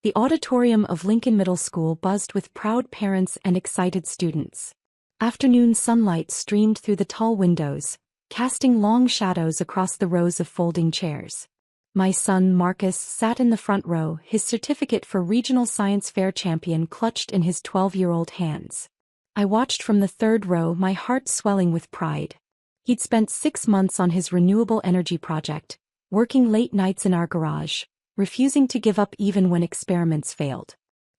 The auditorium of Lincoln Middle School buzzed with proud parents and excited students. Afternoon sunlight streamed through the tall windows, casting long shadows across the rows of folding chairs. My son Marcus sat in the front row, his certificate for Regional Science Fair champion clutched in his 12-year-old hands. I watched from the third row, my heart swelling with pride. He'd spent 6 months on his renewable energy project, working late nights in our garage, refusing to give up even when experiments failed.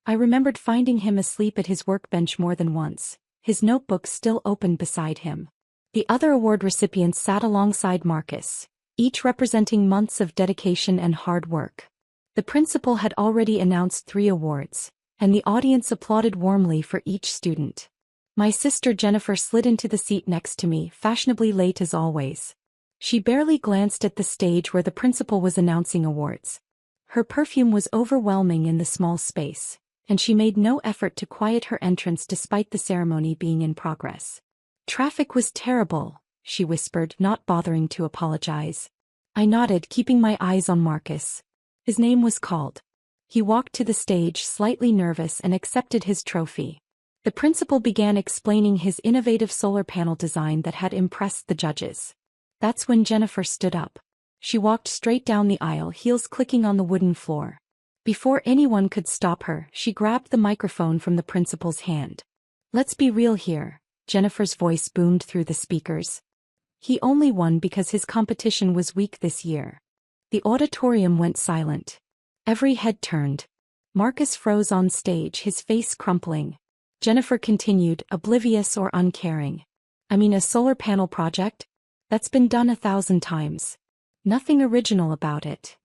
I remembered finding him asleep at his workbench more than once, his notebook still open beside him. The other award recipients sat alongside Marcus, each representing months of dedication and hard work. The principal had already announced 3 awards, and the audience applauded warmly for each student. My sister Jennifer slid into the seat next to me, fashionably late as always. She barely glanced at the stage where the principal was announcing awards. Her perfume was overwhelming in the small space, and she made no effort to quiet her entrance despite the ceremony being in progress. "Traffic was terrible," she whispered, not bothering to apologize. I nodded, keeping my eyes on Marcus. His name was called. He walked to the stage slightly nervous and accepted his trophy. The principal began explaining his innovative solar panel design that had impressed the judges. That's when Jennifer stood up. She walked straight down the aisle, heels clicking on the wooden floor. Before anyone could stop her, she grabbed the microphone from the principal's hand. "Let's be real here," Jennifer's voice boomed through the speakers. "He only won because his competition was weak this year." The auditorium went silent. Every head turned. Marcus froze on stage, his face crumpling. Jennifer continued, oblivious or uncaring. "I mean, a solar panel project? That's been done 1,000 times. Nothing original about it."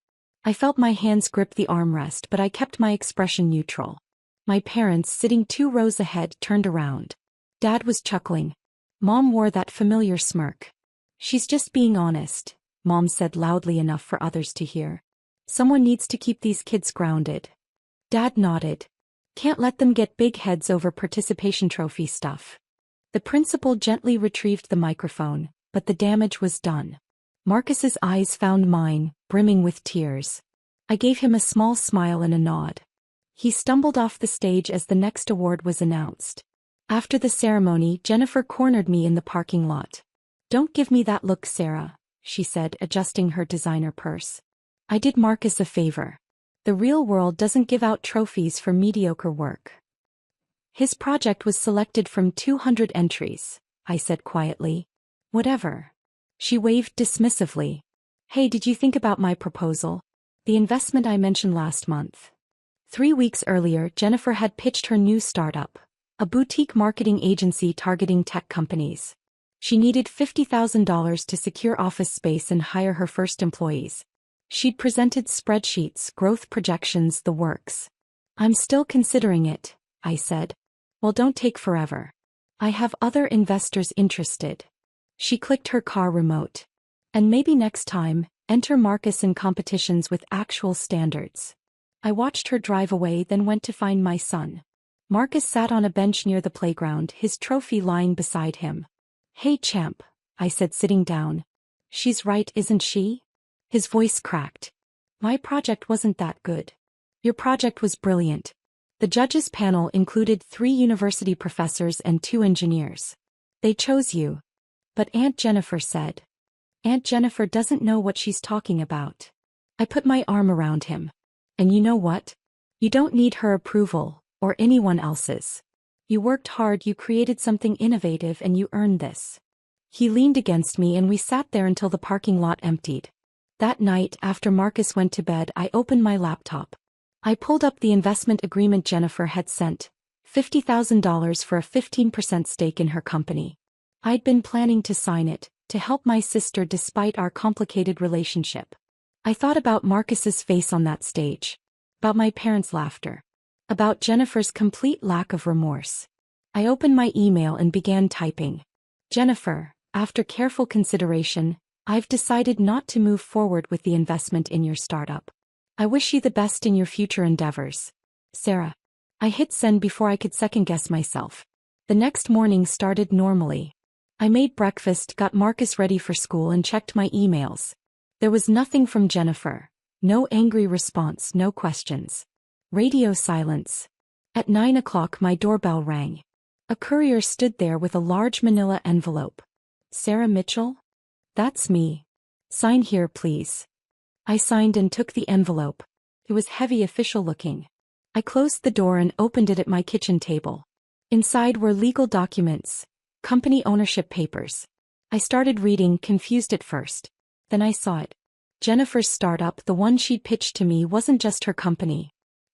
I felt my hands grip the armrest, but I kept my expression neutral. My parents, sitting 2 rows ahead, turned around. Dad was chuckling. Mom wore that familiar smirk. "She's just being honest," Mom said loudly enough for others to hear. "Someone needs to keep these kids grounded." Dad nodded. "Can't let them get big heads over participation trophy stuff." The principal gently retrieved the microphone, but the damage was done. Marcus's eyes found mine, brimming with tears. I gave him a small smile and a nod. He stumbled off the stage as the next award was announced. After the ceremony, Jennifer cornered me in the parking lot. "Don't give me that look, Sarah," she said, adjusting her designer purse. "I did Marcus a favor. The real world doesn't give out trophies for mediocre work." "His project was selected from 200 entries," I said quietly. "Whatever." She waved dismissively. "Hey, did you think about my proposal? The investment I mentioned last month?" 3 weeks earlier, Jennifer had pitched her new startup, a boutique marketing agency targeting tech companies. She needed $50,000 to secure office space and hire her first employees. She'd presented spreadsheets, growth projections, the works. "I'm still considering it," I said. "Well, don't take forever. I have other investors interested." She clicked her car remote. "And maybe next time, enter Marcus in competitions with actual standards." I watched her drive away, then went to find my son. Marcus sat on a bench near the playground, his trophy lying beside him. "Hey, champ," I said, sitting down. "She's right, isn't she?" His voice cracked. "My project wasn't that good." "Your project was brilliant." The judges' panel included 3 university professors and 2 engineers. "They chose you." "But Aunt Jennifer said." "Aunt Jennifer doesn't know what she's talking about." I put my arm around him. "And you know what? You don't need her approval, or anyone else's. You worked hard, you created something innovative, and you earned this." He leaned against me and we sat there until the parking lot emptied. That night, after Marcus went to bed, I opened my laptop. I pulled up the investment agreement Jennifer had sent, $50,000 for a 15% stake in her company. I'd been planning to sign it, to help my sister despite our complicated relationship. I thought about Marcus's face on that stage. About my parents' laughter. About Jennifer's complete lack of remorse. I opened my email and began typing. "Jennifer, after careful consideration, I've decided not to move forward with the investment in your startup. I wish you the best in your future endeavors. Sarah." I hit send before I could second-guess myself. The next morning started normally. I made breakfast, got Marcus ready for school, and checked my emails. There was nothing from Jennifer. No angry response, no questions. Radio silence. At 9 o'clock my doorbell rang. A courier stood there with a large manila envelope. Sarah Mitchell? That's me. Sign here, please. I signed and took the envelope. It was heavy, official looking. I closed the door and opened it at my kitchen table. Inside were legal documents, company ownership papers. I started reading, confused at first. Then I saw it. Jennifer's startup, the one she'd pitched to me, wasn't just her company.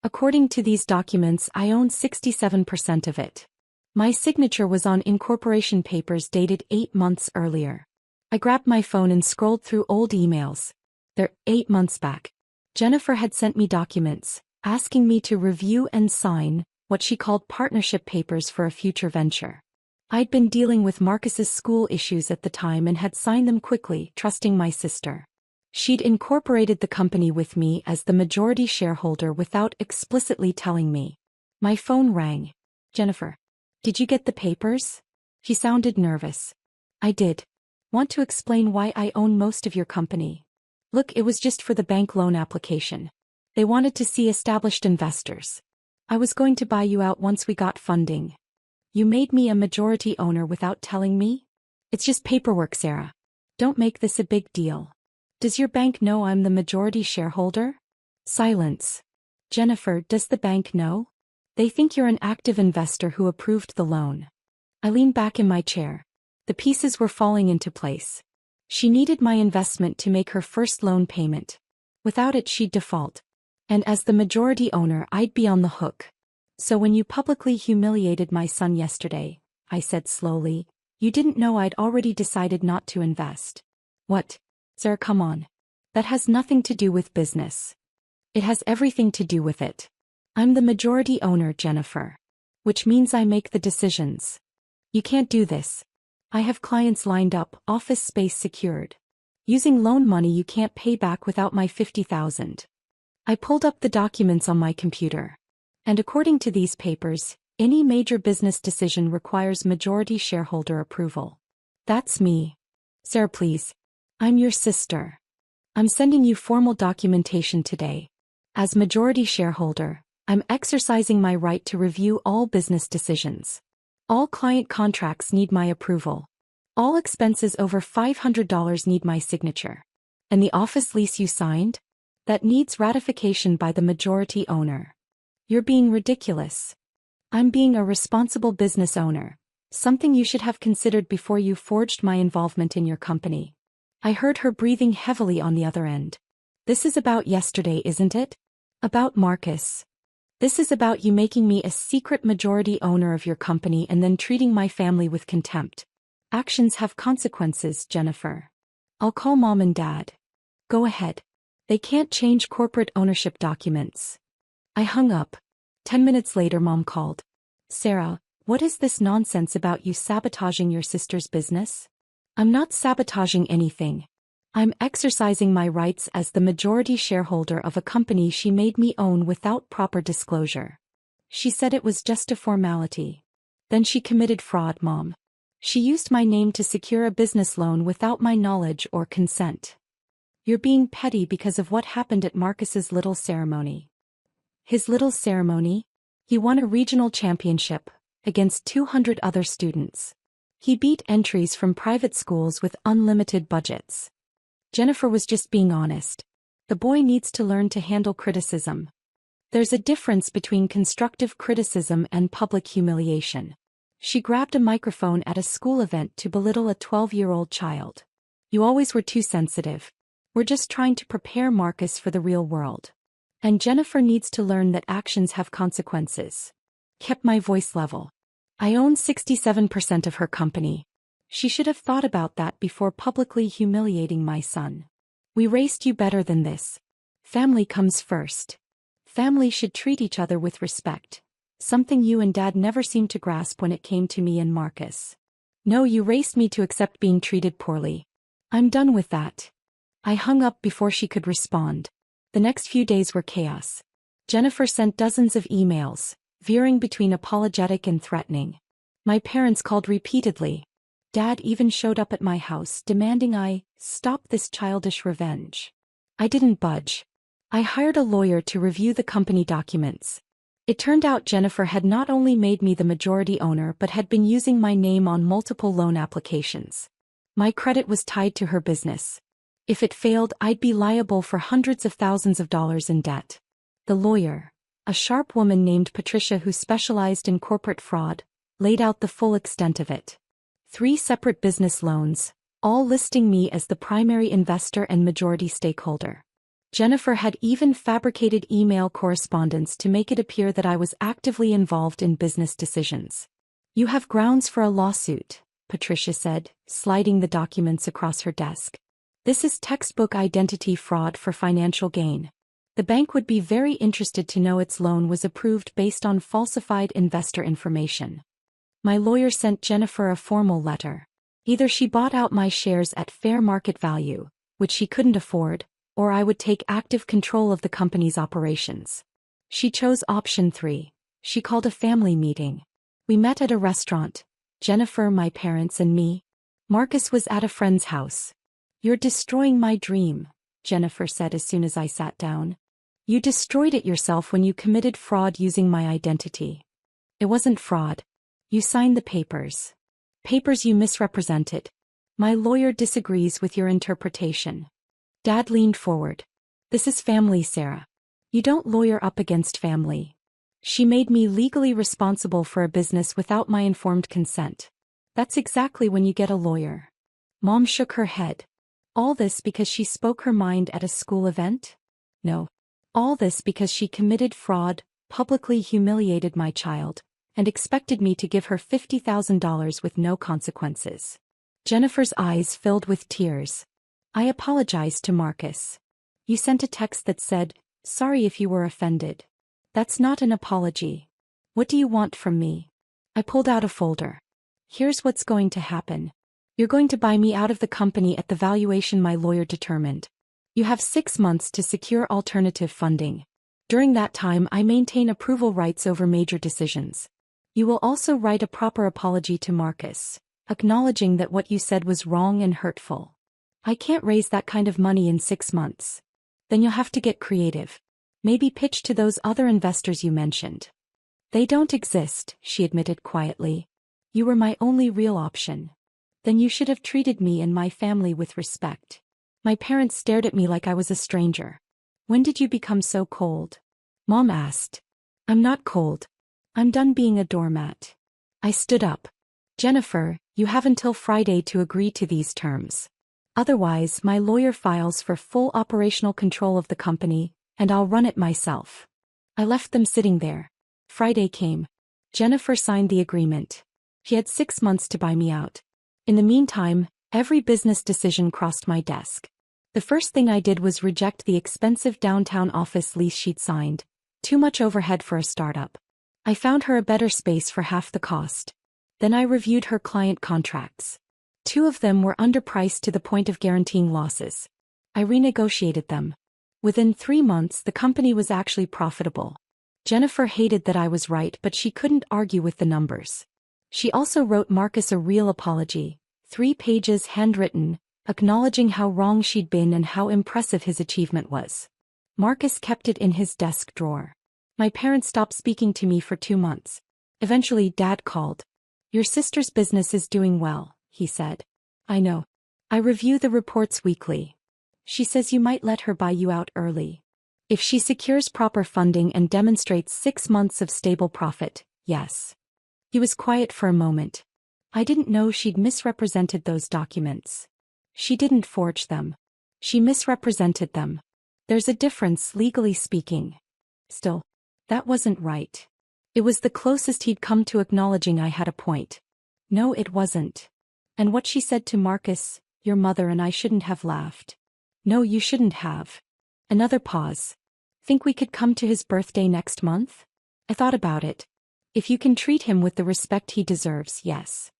According to these documents, I owned 67% of it. My signature was on incorporation papers dated 8 months earlier. I grabbed my phone and scrolled through old emails. They're 8 months back. Jennifer had sent me documents, asking me to review and sign what she called partnership papers for a future venture. I'd been dealing with Marcus's school issues at the time and had signed them quickly, trusting my sister. She'd incorporated the company with me as the majority shareholder without explicitly telling me. My phone rang. Jennifer, did you get the papers? She sounded nervous. I did. Want to explain why I own most of your company? Look, it was just for the bank loan application. They wanted to see established investors. I was going to buy you out once we got funding. You made me a majority owner without telling me? It's just paperwork, Sarah. Don't make this a big deal. Does your bank know I'm the majority shareholder? Silence. Jennifer, does the bank know? They think you're an active investor who approved the loan. I leaned back in my chair. The pieces were falling into place. She needed my investment to make her first loan payment. Without it, she'd default. And as the majority owner, I'd be on the hook. So when you publicly humiliated my son yesterday, I said slowly, you didn't know I'd already decided not to invest. What? Sarah, come on. That has nothing to do with business. It has everything to do with it. I'm the majority owner, Jennifer. Which means I make the decisions. You can't do this. I have clients lined up, office space secured. Using loan money you can't pay back without my $50,000. I pulled up the documents on my computer. And according to these papers, any major business decision requires majority shareholder approval. That's me. Sarah, please. I'm your sister. I'm sending you formal documentation today. As majority shareholder, I'm exercising my right to review all business decisions. All client contracts need my approval. All expenses over $500 need my signature. And the office lease you signed? That needs ratification by the majority owner. You're being ridiculous. I'm being a responsible business owner, something you should have considered before you forged my involvement in your company. I heard her breathing heavily on the other end. This is about yesterday, isn't it? About Marcus. This is about you making me a secret majority owner of your company and then treating my family with contempt. Actions have consequences, Jennifer. I'll call Mom and Dad. Go ahead. They can't change corporate ownership documents. I hung up. 10 minutes later, Mom called. Sarah, what is this nonsense about you sabotaging your sister's business? I'm not sabotaging anything. I'm exercising my rights as the majority shareholder of a company she made me own without proper disclosure. She said it was just a formality. Then she committed fraud, Mom. She used my name to secure a business loan without my knowledge or consent. You're being petty because of what happened at Marcus's little ceremony. His little ceremony? He won a regional championship against 200 other students. He beat entries from private schools with unlimited budgets. Jennifer was just being honest. The boy needs to learn to handle criticism. There's a difference between constructive criticism and public humiliation. She grabbed a microphone at a school event to belittle a 12-year-old child. You always were too sensitive. We're just trying to prepare Marcus for the real world. And Jennifer needs to learn that actions have consequences. Kept my voice level. I own 67% of her company. She should have thought about that before publicly humiliating my son. We raised you better than this. Family comes first. Family should treat each other with respect. Something you and Dad never seemed to grasp when it came to me and Marcus. No, you raised me to accept being treated poorly. I'm done with that. I hung up before she could respond. The next few days were chaos. Jennifer sent dozens of emails, veering between apologetic and threatening. My parents called repeatedly. Dad even showed up at my house demanding I stop this childish revenge. I didn't budge. I hired a lawyer to review the company documents. It turned out Jennifer had not only made me the majority owner but had been using my name on multiple loan applications. My credit was tied to her business. If it failed, I'd be liable for hundreds of thousands of dollars in debt. The lawyer, a sharp woman named Patricia who specialized in corporate fraud, laid out the full extent of it. 3 separate business loans, all listing me as the primary investor and majority stakeholder. Jennifer had even fabricated email correspondence to make it appear that I was actively involved in business decisions. "You have grounds for a lawsuit," Patricia said, sliding the documents across her desk. "This is textbook identity fraud for financial gain. The bank would be very interested to know its loan was approved based on falsified investor information." My lawyer sent Jennifer a formal letter. Either she bought out my shares at fair market value, which she couldn't afford, or I would take active control of the company's operations. She chose option 3. She called a family meeting. We met at a restaurant, Jennifer, my parents, and me. Marcus was at a friend's house. "You're destroying my dream," Jennifer said as soon as I sat down. "You destroyed it yourself when you committed fraud using my identity." "It wasn't fraud. You signed the papers. Papers you misrepresented." "My lawyer disagrees with your interpretation." Dad leaned forward. "This is family, Sarah. You don't lawyer up against family. She made me legally responsible for a business without my informed consent. That's exactly when you get a lawyer." Mom shook her head. "All this because she spoke her mind at a school event?" "No. All this because she committed fraud, publicly humiliated my child, and expected me to give her $50,000 with no consequences." Jennifer's eyes filled with tears. "I apologized to Marcus. You sent a text that said, 'Sorry if you were offended.' That's not an apology. What do you want from me?" I pulled out a folder. "Here's what's going to happen. You're going to buy me out of the company at the valuation my lawyer determined. You have 6 months to secure alternative funding. During that time, I maintain approval rights over major decisions. You will also write a proper apology to Marcus, acknowledging that what you said was wrong and hurtful. I can't raise that kind of money in 6 months. Then you'll have to get creative. Maybe pitch to those other investors you mentioned." "They don't exist," she admitted quietly. "You were my only real option. Then you should have treated me and my family with respect." My parents stared at me like I was a stranger. "When did you become so cold?" Mom asked. "I'm not cold. I'm done being a doormat." I stood up. "Jennifer, you have until Friday to agree to these terms. Otherwise, my lawyer files for full operational control of the company, and I'll run it myself." I left them sitting there. Friday came. Jennifer signed the agreement. She had 6 months to buy me out. In the meantime, every business decision crossed my desk. The first thing I did was reject the expensive downtown office lease she'd signed. Too much overhead for a startup. I found her a better space for half the cost. Then I reviewed her client contracts. 2 of them were underpriced to the point of guaranteeing losses. I renegotiated them. Within 3 months, the company was actually profitable. Jennifer hated that I was right, but she couldn't argue with the numbers. She also wrote Marcus a real apology, 3 pages handwritten, acknowledging how wrong she'd been and how impressive his achievement was. Marcus kept it in his desk drawer. My parents stopped speaking to me for 2 months. Eventually, Dad called. "Your sister's business is doing well," he said. "I know. I review the reports weekly. She says you might let her buy you out early. If she secures proper funding and demonstrates 6 months of stable profit, yes." He was quiet for a moment. "I didn't know she'd misrepresented those documents." "She didn't forge them. She misrepresented them. There's a difference, legally speaking." Still, that wasn't right. It was the closest he'd come to acknowledging I had a point. "No, it wasn't. And what she said to Marcus, your mother and I shouldn't have laughed." "No, you shouldn't have." Another pause. "Think we could come to his birthday next month?" I thought about it. "If you can treat him with the respect he deserves, yes.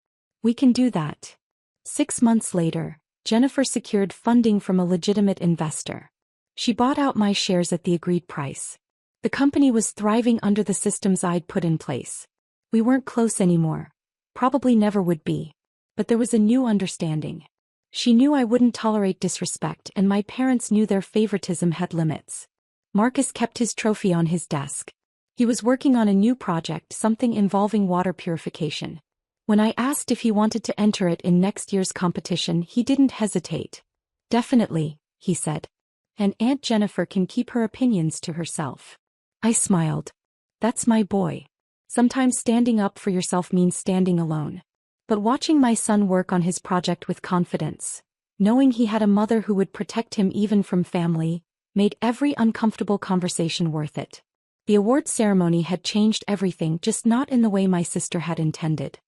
We can do that." 6 months later, Jennifer secured funding from a legitimate investor. She bought out my shares at the agreed price. The company was thriving under the systems I'd put in place. We weren't close anymore. Probably never would be. But there was a new understanding. She knew I wouldn't tolerate disrespect, and my parents knew their favoritism had limits. Marcus kept his trophy on his desk. He was working on a new project, something involving water purification. When I asked if he wanted to enter it in next year's competition, he didn't hesitate. Definitely, he said. And Aunt Jennifer can keep her opinions to herself. I smiled. That's my boy. Sometimes standing up for yourself means standing alone. But watching my son work on his project with confidence, knowing he had a mother who would protect him even from family, made every uncomfortable conversation worth it. The award ceremony had changed everything, just not in the way my sister had intended.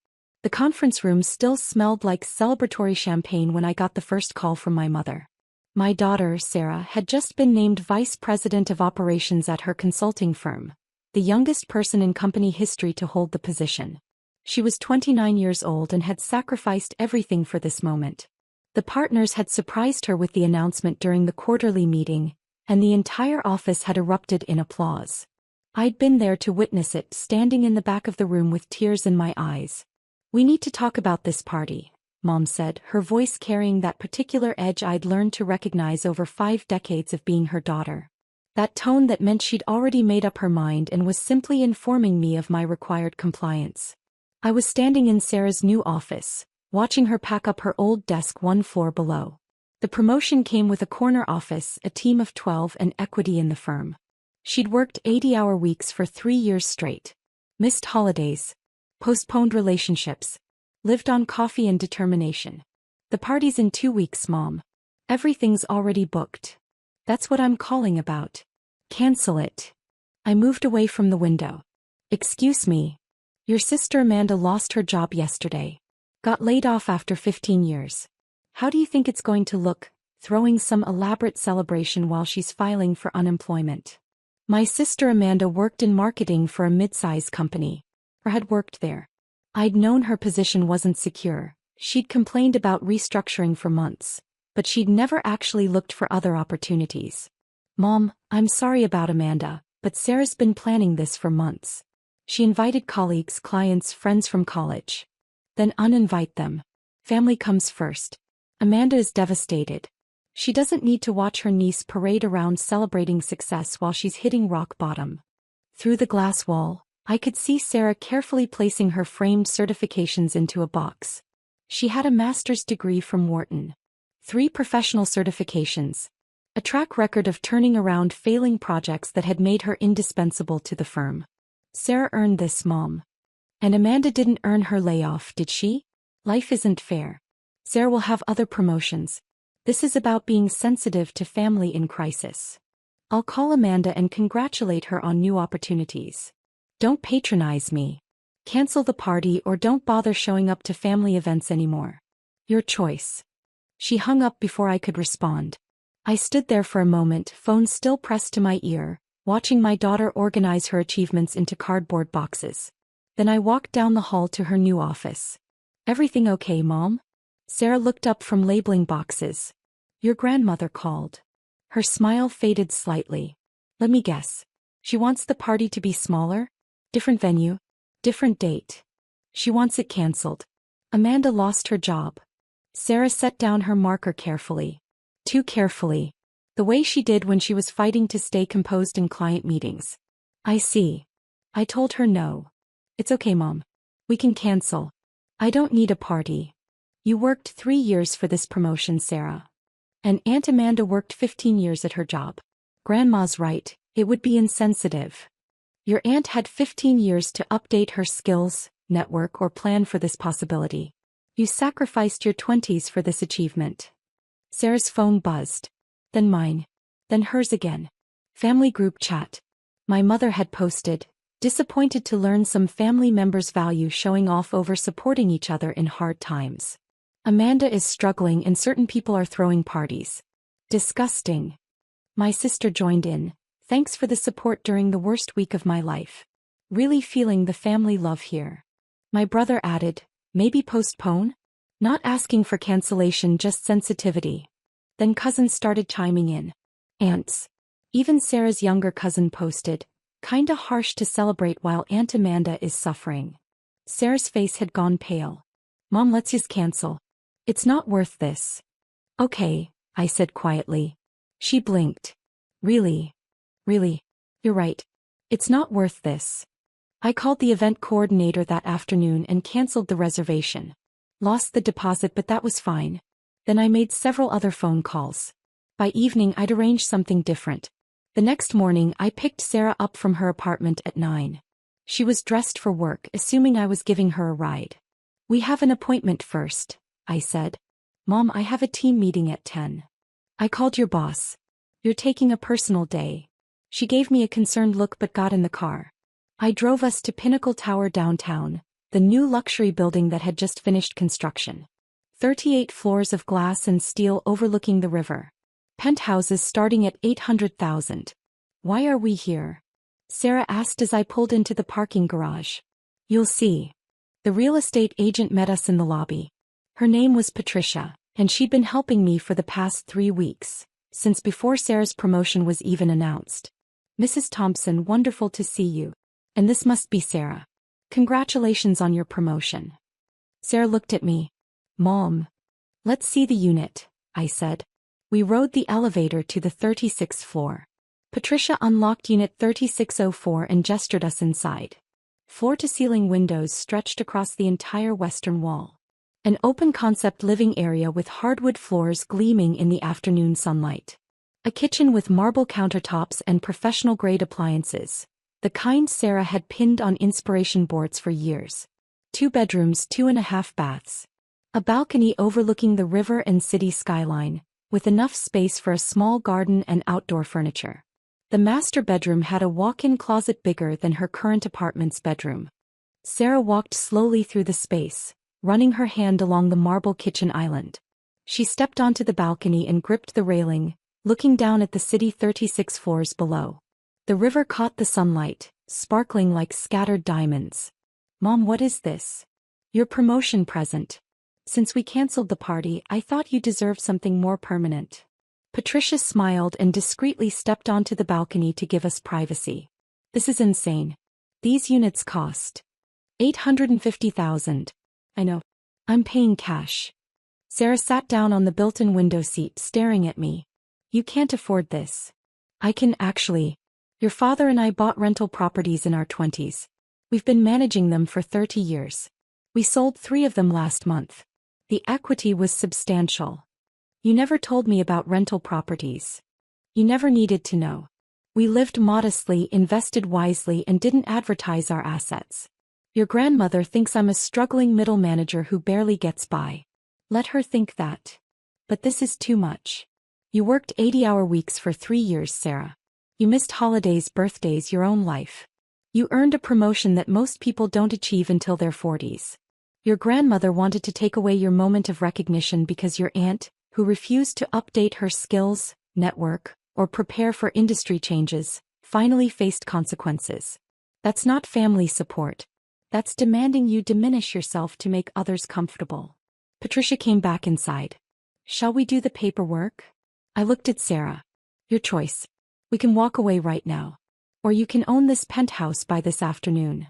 The conference room still smelled like celebratory champagne when I got the first call from my mother. My daughter, Sarah, had just been named vice president of operations at her consulting firm, the youngest person in company history to hold the position. She was 29 years old and had sacrificed everything for this moment. The partners had surprised her with the announcement during the quarterly meeting, and the entire office had erupted in applause. I'd been there to witness it, standing in the back of the room with tears in my eyes. "We need to talk about this party," Mom said, her voice carrying that particular edge I'd learned to recognize over 5 decades of being her daughter. That tone that meant she'd already made up her mind and was simply informing me of my required compliance. I was standing in Sarah's new office, watching her pack up her old desk 1 floor below. The promotion came with a corner office, a team of 12, and equity in the firm. She'd worked 80-hour weeks for 3 years straight. Missed holidays. Postponed relationships. Lived on coffee and determination. "The party's in 2 weeks, Mom. Everything's already booked." "That's what I'm calling about. Cancel it." I moved away from the window. "Excuse me. Your sister Amanda lost her job yesterday. Got laid off after 15 years. How do you think it's going to look, throwing some elaborate celebration while she's filing for unemployment?" My sister Amanda worked in marketing for a mid-size company, or had worked there. I'd known her position wasn't secure. She'd complained about restructuring for months, but she'd never actually looked for other opportunities. "Mom, I'm sorry about Amanda, but Sarah's been planning this for months. She invited colleagues, clients, friends from college. Then uninvite them. Family comes first. Amanda is devastated. She doesn't need to watch her niece parade around celebrating success while she's hitting rock bottom." Through the glass wall, I could see Sarah carefully placing her framed certifications into a box. She had a master's degree from Wharton, 3 professional certifications, a track record of turning around failing projects that had made her indispensable to the firm. Sarah earned this, Mom. And Amanda didn't earn her layoff, did she? Life isn't fair. Sarah will have other promotions. This is about being sensitive to family in crisis. I'll call Amanda and congratulate her on new opportunities. Don't patronize me. Cancel the party or don't bother showing up to family events anymore. Your choice. She hung up before I could respond. I stood there for a moment, phone still pressed to my ear, watching my daughter organize her achievements into cardboard boxes. Then I walked down the hall to her new office. "Everything okay, Mom?" Sarah looked up from labeling boxes. "Your grandmother called." Her smile faded slightly. "Let me guess. She wants the party to be smaller? Different venue? Different date? She wants it cancelled." Amanda lost her job. Sarah set down her marker carefully. Too carefully. The way she did when she was fighting to stay composed in client meetings. "I see." I told her no. "It's okay, Mom. We can cancel. I don't need a party. You worked 3 years for this promotion, Sarah. And Aunt Amanda worked 15 years at her job. Grandma's right, it would be insensitive. Your aunt had 15 years to update her skills, network, or plan for this possibility. You sacrificed your 20s for this achievement." Sarah's phone buzzed. Then mine. Then hers again. Family group chat. My mother had posted, disappointed to learn some family members value showing off over supporting each other in hard times. Amanda is struggling and certain people are throwing parties. Disgusting. My sister joined in. "Thanks for the support during the worst week of my life. Really feeling the family love here." My brother added, "Maybe postpone?" Not asking for cancellation, just sensitivity. Then cousins started chiming in. Aunts. Even Sarah's younger cousin posted, "Kinda harsh to celebrate while Aunt Amanda is suffering." Sarah's face had gone pale. "Mom, let's just cancel. It's not worth this." "Okay," I said quietly. She blinked. "Really? Really? You're right. It's not worth this. I called the event coordinator that afternoon and canceled the reservation. Lost the deposit, but that was fine. Then I made several other phone calls. By evening I'd arranged something different. The next morning I picked Sarah up from her apartment at 9. She was dressed for work, assuming I was giving her a ride. We have an appointment first, I said. Mom, I have a team meeting at 10. I called your boss. You're taking a personal day. She gave me a concerned look but got in the car. I drove us to Pinnacle Tower downtown, the new luxury building that had just finished construction. 38 floors of glass and steel overlooking the river. Penthouses starting at $800,000. Why are we here? Sarah asked as I pulled into the parking garage. You'll see. The real estate agent met us in the lobby. Her name was Patricia, and she'd been helping me for the past 3 weeks, since before Sarah's promotion was even announced. Mrs. Thompson, wonderful to see you. And this must be Sarah. Congratulations on your promotion. Sarah looked at me. Mom. Let's see the unit, I said. We rode the elevator to the 36th floor. Patricia unlocked unit 3604 and gestured us inside. Floor-to-ceiling windows stretched across the entire western wall. An open-concept living area with hardwood floors gleaming in the afternoon sunlight. A kitchen with marble countertops and professional-grade appliances, the kind Sarah had pinned on inspiration boards for years. 2 bedrooms, 2.5 baths. A balcony overlooking the river and city skyline, with enough space for a small garden and outdoor furniture. The master bedroom had a walk-in closet bigger than her current apartment's bedroom. Sarah walked slowly through the space, running her hand along the marble kitchen island. She stepped onto the balcony and gripped the railing, looking down at the city 36 floors below. The river caught the sunlight, sparkling like scattered diamonds. Mom, what is this? Your promotion present. Since we canceled the party, I thought you deserved something more permanent. Patricia smiled and discreetly stepped onto the balcony to give us privacy. This is insane. These units cost $850,000. I know. I'm paying cash. Sarah sat down on the built-in window seat, staring at me. You can't afford this. I can actually. Your father and I bought rental properties in our 20s. We've been managing them for 30 years. We sold 3 of them last month. The equity was substantial. You never told me about rental properties. You never needed to know. We lived modestly, invested wisely, and didn't advertise our assets. Your grandmother thinks I'm a struggling middle manager who barely gets by. Let her think that. But this is too much. You worked 80-hour weeks for 3 years, Sarah. You missed holidays, birthdays, your own life. You earned a promotion that most people don't achieve until their 40s. Your grandmother wanted to take away your moment of recognition because your aunt, who refused to update her skills, network, or prepare for industry changes, finally faced consequences. That's not family support. That's demanding you diminish yourself to make others comfortable. Patricia came back inside. Shall we do the paperwork? I looked at Sarah. Your choice. We can walk away right now. Or you can own this penthouse by this afternoon.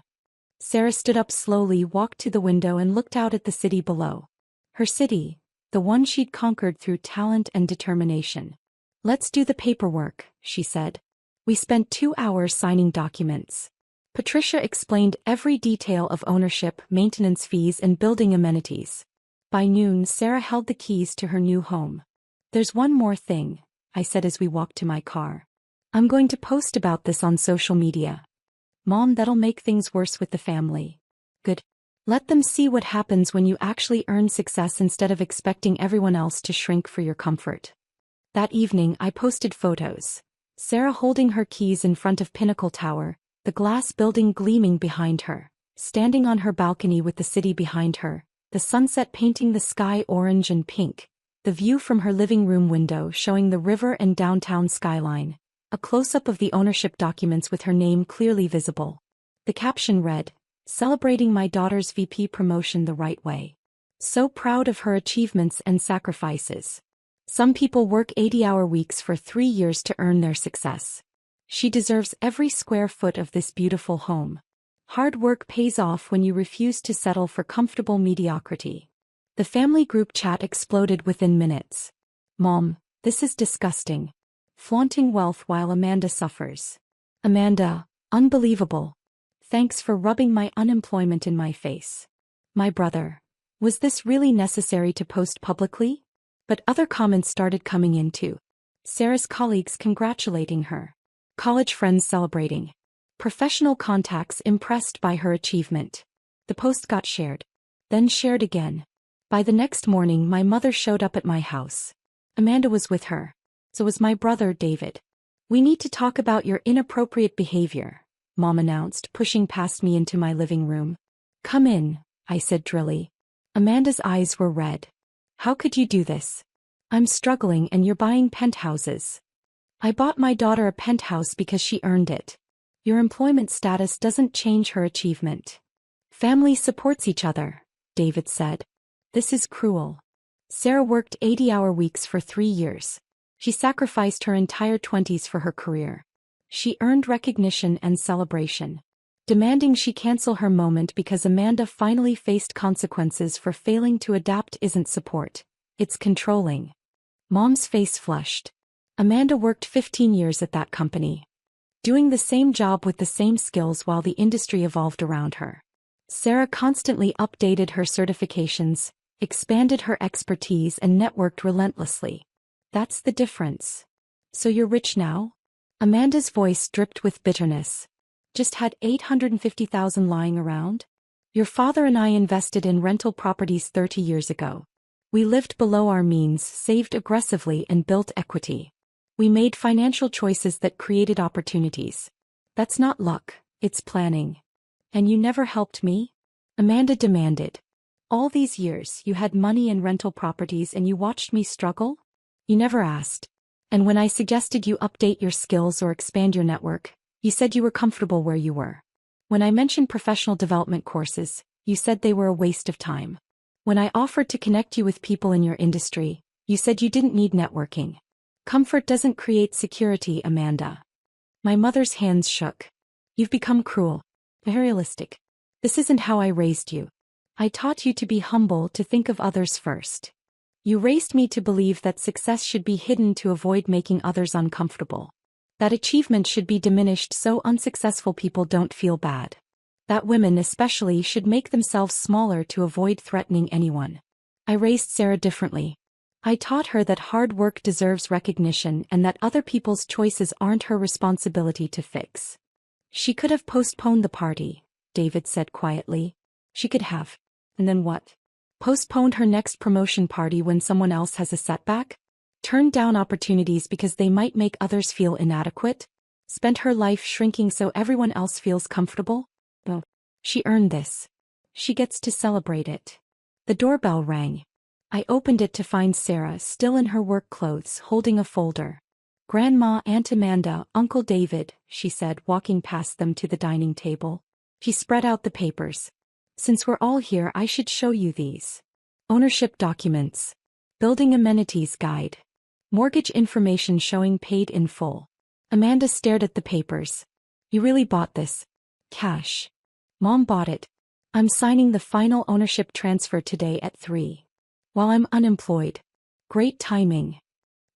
Sarah stood up slowly, walked to the window and looked out at the city below. Her city, the one she'd conquered through talent and determination. Let's do the paperwork, she said. We spent 2 hours signing documents. Patricia explained every detail of ownership, maintenance fees, and building amenities. By noon, Sarah held the keys to her new home. There's one more thing, I said as we walked to my car. I'm going to post about this on social media. Mom, that'll make things worse with the family. Good. Let them see what happens when you actually earn success instead of expecting everyone else to shrink for your comfort. That evening, I posted photos. Sarah holding her keys in front of Pinnacle Tower, the glass building gleaming behind her, standing on her balcony with the city behind her, the sunset painting the sky orange and pink, the view from her living room window showing the river and downtown skyline, a close-up of the ownership documents with her name clearly visible. The caption read, "Celebrating my daughter's VP promotion the right way. So proud of her achievements and sacrifices. Some people work 80-hour weeks for 3 years to earn their success. She deserves every square foot of this beautiful home. Hard work pays off when you refuse to settle for comfortable mediocrity." The family group chat exploded within minutes. Mom, this is disgusting. flaunting wealth while Amanda suffers. Amanda, unbelievable. Thanks for rubbing my unemployment in my face. My brother. Was this really necessary to post publicly? But other comments started coming in too. Sarah's colleagues congratulating her. College friends celebrating. Professional contacts impressed by her achievement. The post got shared. Then shared again. By the next morning, my mother showed up at my house. Amanda was with her. So was my brother, David. We need to talk about your inappropriate behavior, Mom announced, pushing past me into my living room. Come in, I said drily. Amanda's eyes were red. How could you do this? I'm struggling and you're buying penthouses. I bought my daughter a penthouse because she earned it. Your employment status doesn't change her achievement. Family supports each other, David said. This is cruel. Sarah worked 80-hour weeks for 3 years. She sacrificed her entire 20s for her career. She earned recognition and celebration. Demanding she cancel her moment because Amanda finally faced consequences for failing to adapt isn't support. It's controlling. Mom's face flushed. Amanda worked 15 years at that company, doing the same job with the same skills while the industry evolved around her. Sarah constantly updated her certifications, expanded her expertise, and networked relentlessly. That's the difference. So you're rich now? Amanda's voice dripped with bitterness. Just had $850,000 lying around? Your father and I invested in rental properties 30 years ago. We lived below our means, saved aggressively, and built equity. We made financial choices that created opportunities. That's not luck, it's planning. And you never helped me? Amanda demanded. All these years you had money and rental properties and you watched me struggle? You never asked. And when I suggested you update your skills or expand your network, you said you were comfortable where you were. When I mentioned professional development courses, you said they were a waste of time. When I offered to connect you with people in your industry, you said you didn't need networking. Comfort doesn't create security, Amanda. My mother's hands shook. You've become cruel. Materialistic. This isn't how I raised you. I taught you to be humble, to think of others first. You raised me to believe that success should be hidden to avoid making others uncomfortable. That achievement should be diminished so unsuccessful people don't feel bad. That women especially should make themselves smaller to avoid threatening anyone. I raised Sarah differently. I taught her that hard work deserves recognition and that other people's choices aren't her responsibility to fix. She could have postponed the party, David said quietly. She could have. And then what? Postponed her next promotion party when someone else has a setback? Turned down opportunities because they might make others feel inadequate? Spent her life shrinking so everyone else feels comfortable? No. She earned this. She gets to celebrate it. The doorbell rang. I opened it to find Sarah still in her work clothes, holding a folder. Grandma, Aunt Amanda, Uncle David, she said, walking past them to the dining table. She spread out the papers. Since we're all here, I should show you these. Ownership documents. Building amenities guide. Mortgage information showing paid in full. Amanda stared at the papers. You really bought this? Cash. Mom bought it. I'm signing the final ownership transfer today at 3. While I'm unemployed. Great timing.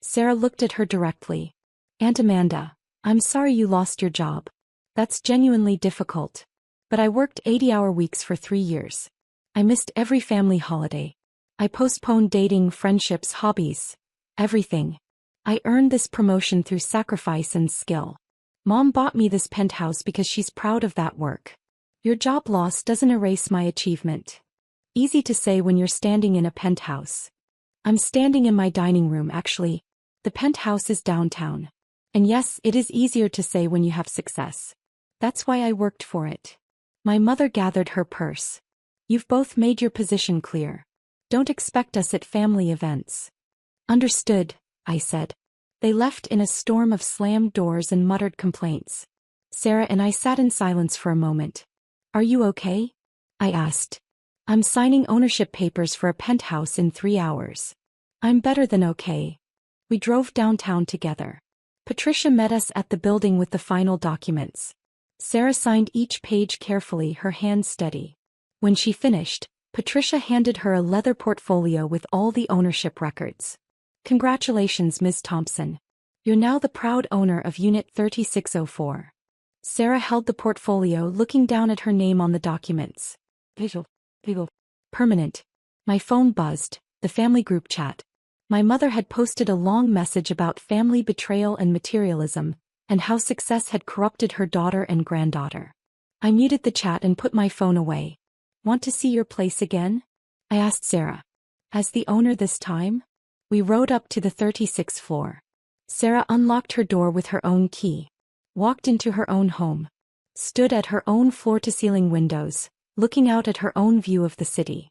Sarah looked at her directly. Aunt Amanda, I'm sorry you lost your job. That's genuinely difficult. But I worked 80-hour weeks for 3 years. I missed every family holiday. I postponed dating, friendships, hobbies. Everything. I earned this promotion through sacrifice and skill. Mom bought me this penthouse because she's proud of that work. Your job loss doesn't erase my achievement. Easy to say when you're standing in a penthouse. I'm standing in my dining room, actually. The penthouse is downtown. And yes, it is easier to say when you have success. That's why I worked for it. My mother gathered her purse. You've both made your position clear. Don't expect us at family events. Understood, I said. They left in a storm of slammed doors and muttered complaints. Sarah and I sat in silence for a moment. Are you okay? I asked. I'm signing ownership papers for a penthouse in 3 hours. I'm better than okay. We drove downtown together. Patricia met us at the building with the final documents. Sarah signed each page carefully, her hands steady. When she finished, Patricia handed her a leather portfolio with all the ownership records. Congratulations, Ms. Thompson. You're now the proud owner of Unit 3604. Sarah held the portfolio, looking down at her name on the documents. Visual. Permanent. My phone buzzed, the family group chat. My mother had posted a long message about family betrayal and materialism, and how success had corrupted her daughter and granddaughter. I muted the chat and put my phone away. Want to see your place again? I asked Sarah. As the owner this time? We rode up to the 36th floor. Sarah unlocked her door with her own key. Walked into her own home. Stood at her own floor-to-ceiling windows, looking out at her own view of the city.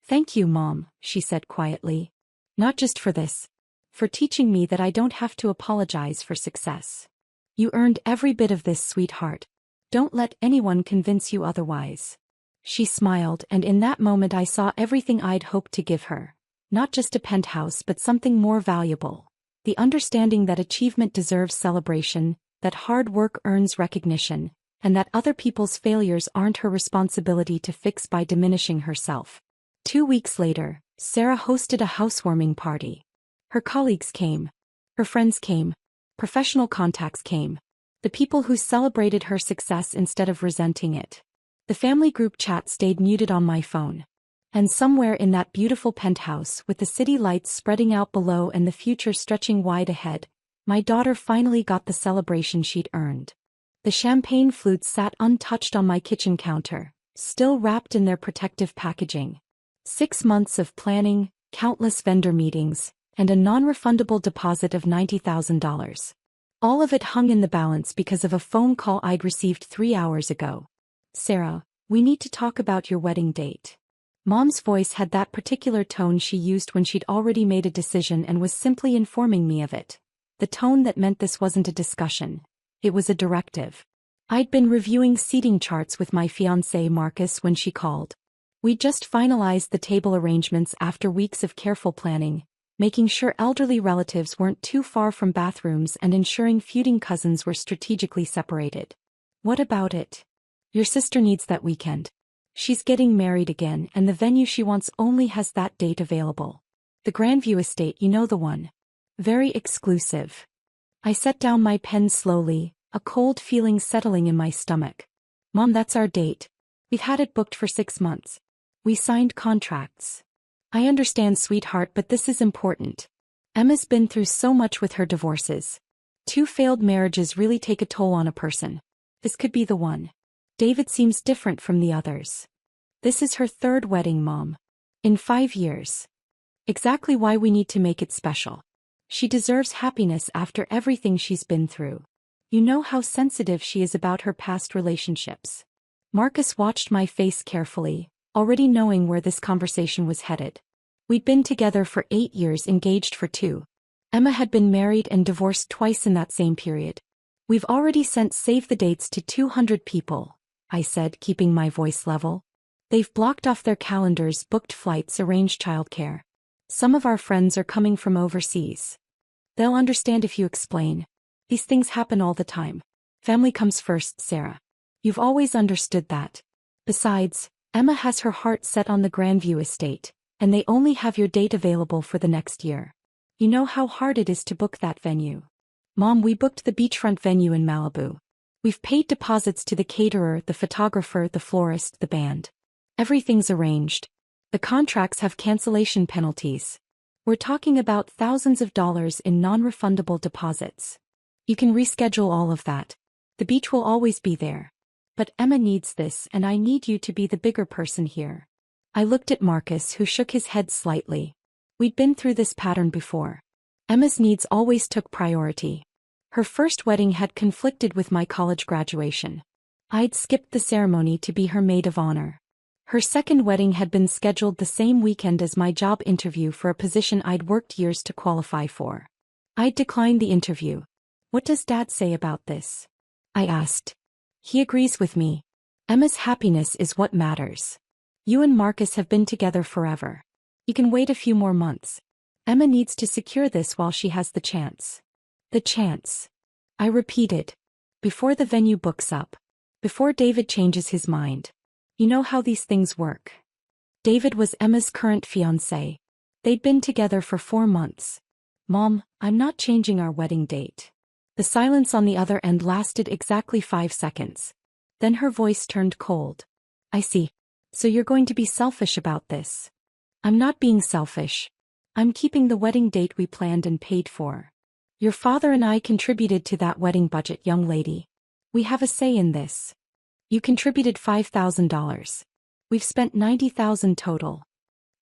Thank you, Mom, she said quietly. Not just for this. For teaching me that I don't have to apologize for success. You earned every bit of this, sweetheart. Don't let anyone convince you otherwise. She smiled, and in that moment I saw everything I'd hoped to give her. Not just a penthouse, but something more valuable. The understanding that achievement deserves celebration, that hard work earns recognition, and that other people's failures aren't her responsibility to fix by diminishing herself. 2 weeks later, Sarah hosted a housewarming party. Her colleagues came. Her friends came. Professional contacts came. The people who celebrated her success instead of resenting it. The family group chat stayed muted on my phone. And somewhere in that beautiful penthouse, with the city lights spreading out below and the future stretching wide ahead, my daughter finally got the celebration she'd earned. The champagne flutes sat untouched on my kitchen counter, still wrapped in their protective packaging. 6 months of planning, countless vendor meetings, and a non-refundable deposit of $90,000. All of it hung in the balance because of a phone call I'd received 3 hours ago. Sarah, we need to talk about your wedding date. Mom's voice had that particular tone she used when she'd already made a decision and was simply informing me of it. The tone that meant this wasn't a discussion. It was a directive. I'd been reviewing seating charts with my fiancé Marcus when she called. We'd just finalized the table arrangements after weeks of careful planning, making sure elderly relatives weren't too far from bathrooms and ensuring feuding cousins were strategically separated. What about it? Your sister needs that weekend. She's getting married again, and the venue she wants only has that date available. The Grandview Estate, you know the one. Very exclusive. I set down my pen slowly, a cold feeling settling in my stomach. Mom, that's our date. We've had it booked for 6 months. We signed contracts. I understand, sweetheart, but this is important. Emma's been through so much with her divorces. 2 failed marriages really take a toll on a person. This could be the one. David seems different from the others. This is her 3rd wedding, Mom. In 5 years. Exactly why we need to make it special. She deserves happiness after everything she's been through. You know how sensitive she is about her past relationships. Marcus watched my face carefully, already knowing where this conversation was headed. We'd been together for 8 years, engaged for 2. Emma had been married and divorced twice in that same period. We've already sent save the dates to 200 people, I said, keeping my voice level. They've blocked off their calendars, booked flights, arranged childcare. Some of our friends are coming from overseas. They'll understand if you explain. These things happen all the time. Family comes first, Sarah. You've always understood that. Besides, Emma has her heart set on the Grandview Estate, and they only have your date available for the next year. You know how hard it is to book that venue. Mom, we booked the beachfront venue in Malibu. We've paid deposits to the caterer, the photographer, the florist, the band. Everything's arranged. The contracts have cancellation penalties. We're talking about thousands of dollars in non-refundable deposits. You can reschedule all of that. The beach will always be there. But Emma needs this, and I need you to be the bigger person here. I looked at Marcus, who shook his head slightly. We'd been through this pattern before. Emma's needs always took priority. Her first wedding had conflicted with my college graduation. I'd skipped the ceremony to be her maid of honor. Her second wedding had been scheduled the same weekend as my job interview for a position I'd worked years to qualify for. I'd declined the interview. What does Dad say about this? I asked. He agrees with me. Emma's happiness is what matters. You and Marcus have been together forever. You can wait a few more months. Emma needs to secure this while she has the chance. The chance. I repeated. Before the venue books up. Before David changes his mind. You know how these things work. David was Emma's current fiancé. They'd been together for 4 months. Mom, I'm not changing our wedding date. The silence on the other end lasted exactly 5 seconds. Then her voice turned cold. I see. So you're going to be selfish about this. I'm not being selfish. I'm keeping the wedding date we planned and paid for. Your father and I contributed to that wedding budget, young lady. We have a say in this. You contributed $5,000. We've spent $90,000 total.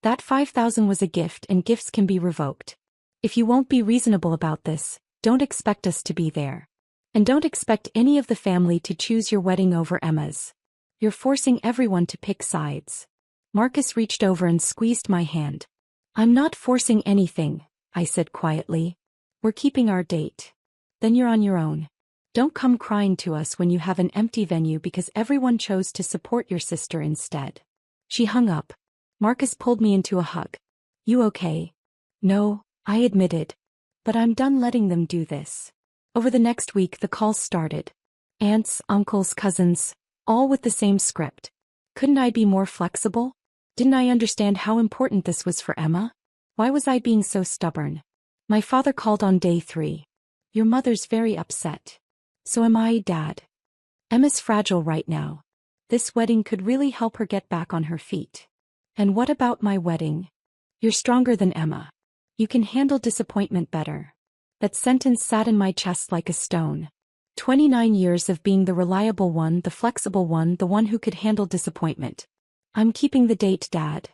That $5,000 was a gift, and gifts can be revoked. If you won't be reasonable about this, don't expect us to be there. And don't expect any of the family to choose your wedding over Emma's. You're forcing everyone to pick sides. Marcus reached over and squeezed my hand. I'm not forcing anything, I said quietly. We're keeping our date. Then you're on your own. Don't come crying to us when you have an empty venue because everyone chose to support your sister instead. She hung up. Marcus pulled me into a hug. You okay? No, I admitted. But I'm done letting them do this. Over the next week the calls started. Aunts, uncles, cousins, all with the same script. Couldn't I be more flexible? Didn't I understand how important this was for Emma? Why was I being so stubborn? My father called on day 3. Your mother's very upset. So am I, Dad. Emma's fragile right now. This wedding could really help her get back on her feet. And what about my wedding? You're stronger than Emma. You can handle disappointment better. That sentence sat in my chest like a stone. 29 years of being the reliable one, the flexible one, the one who could handle disappointment. I'm keeping the date, Dad.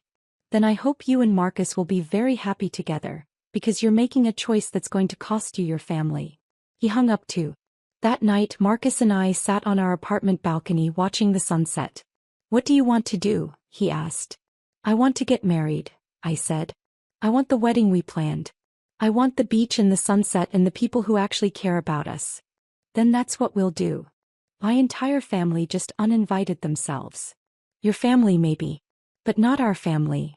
Then I hope you and Marcus will be very happy together, because you're making a choice that's going to cost you your family. He hung up too. That night Marcus and I sat on our apartment balcony watching the sunset. What do you want to do? He asked. I want to get married, I said. I want the wedding we planned. I want the beach and the sunset and the people who actually care about us. Then that's what we'll do. My entire family just uninvited themselves. Your family maybe, but not our family.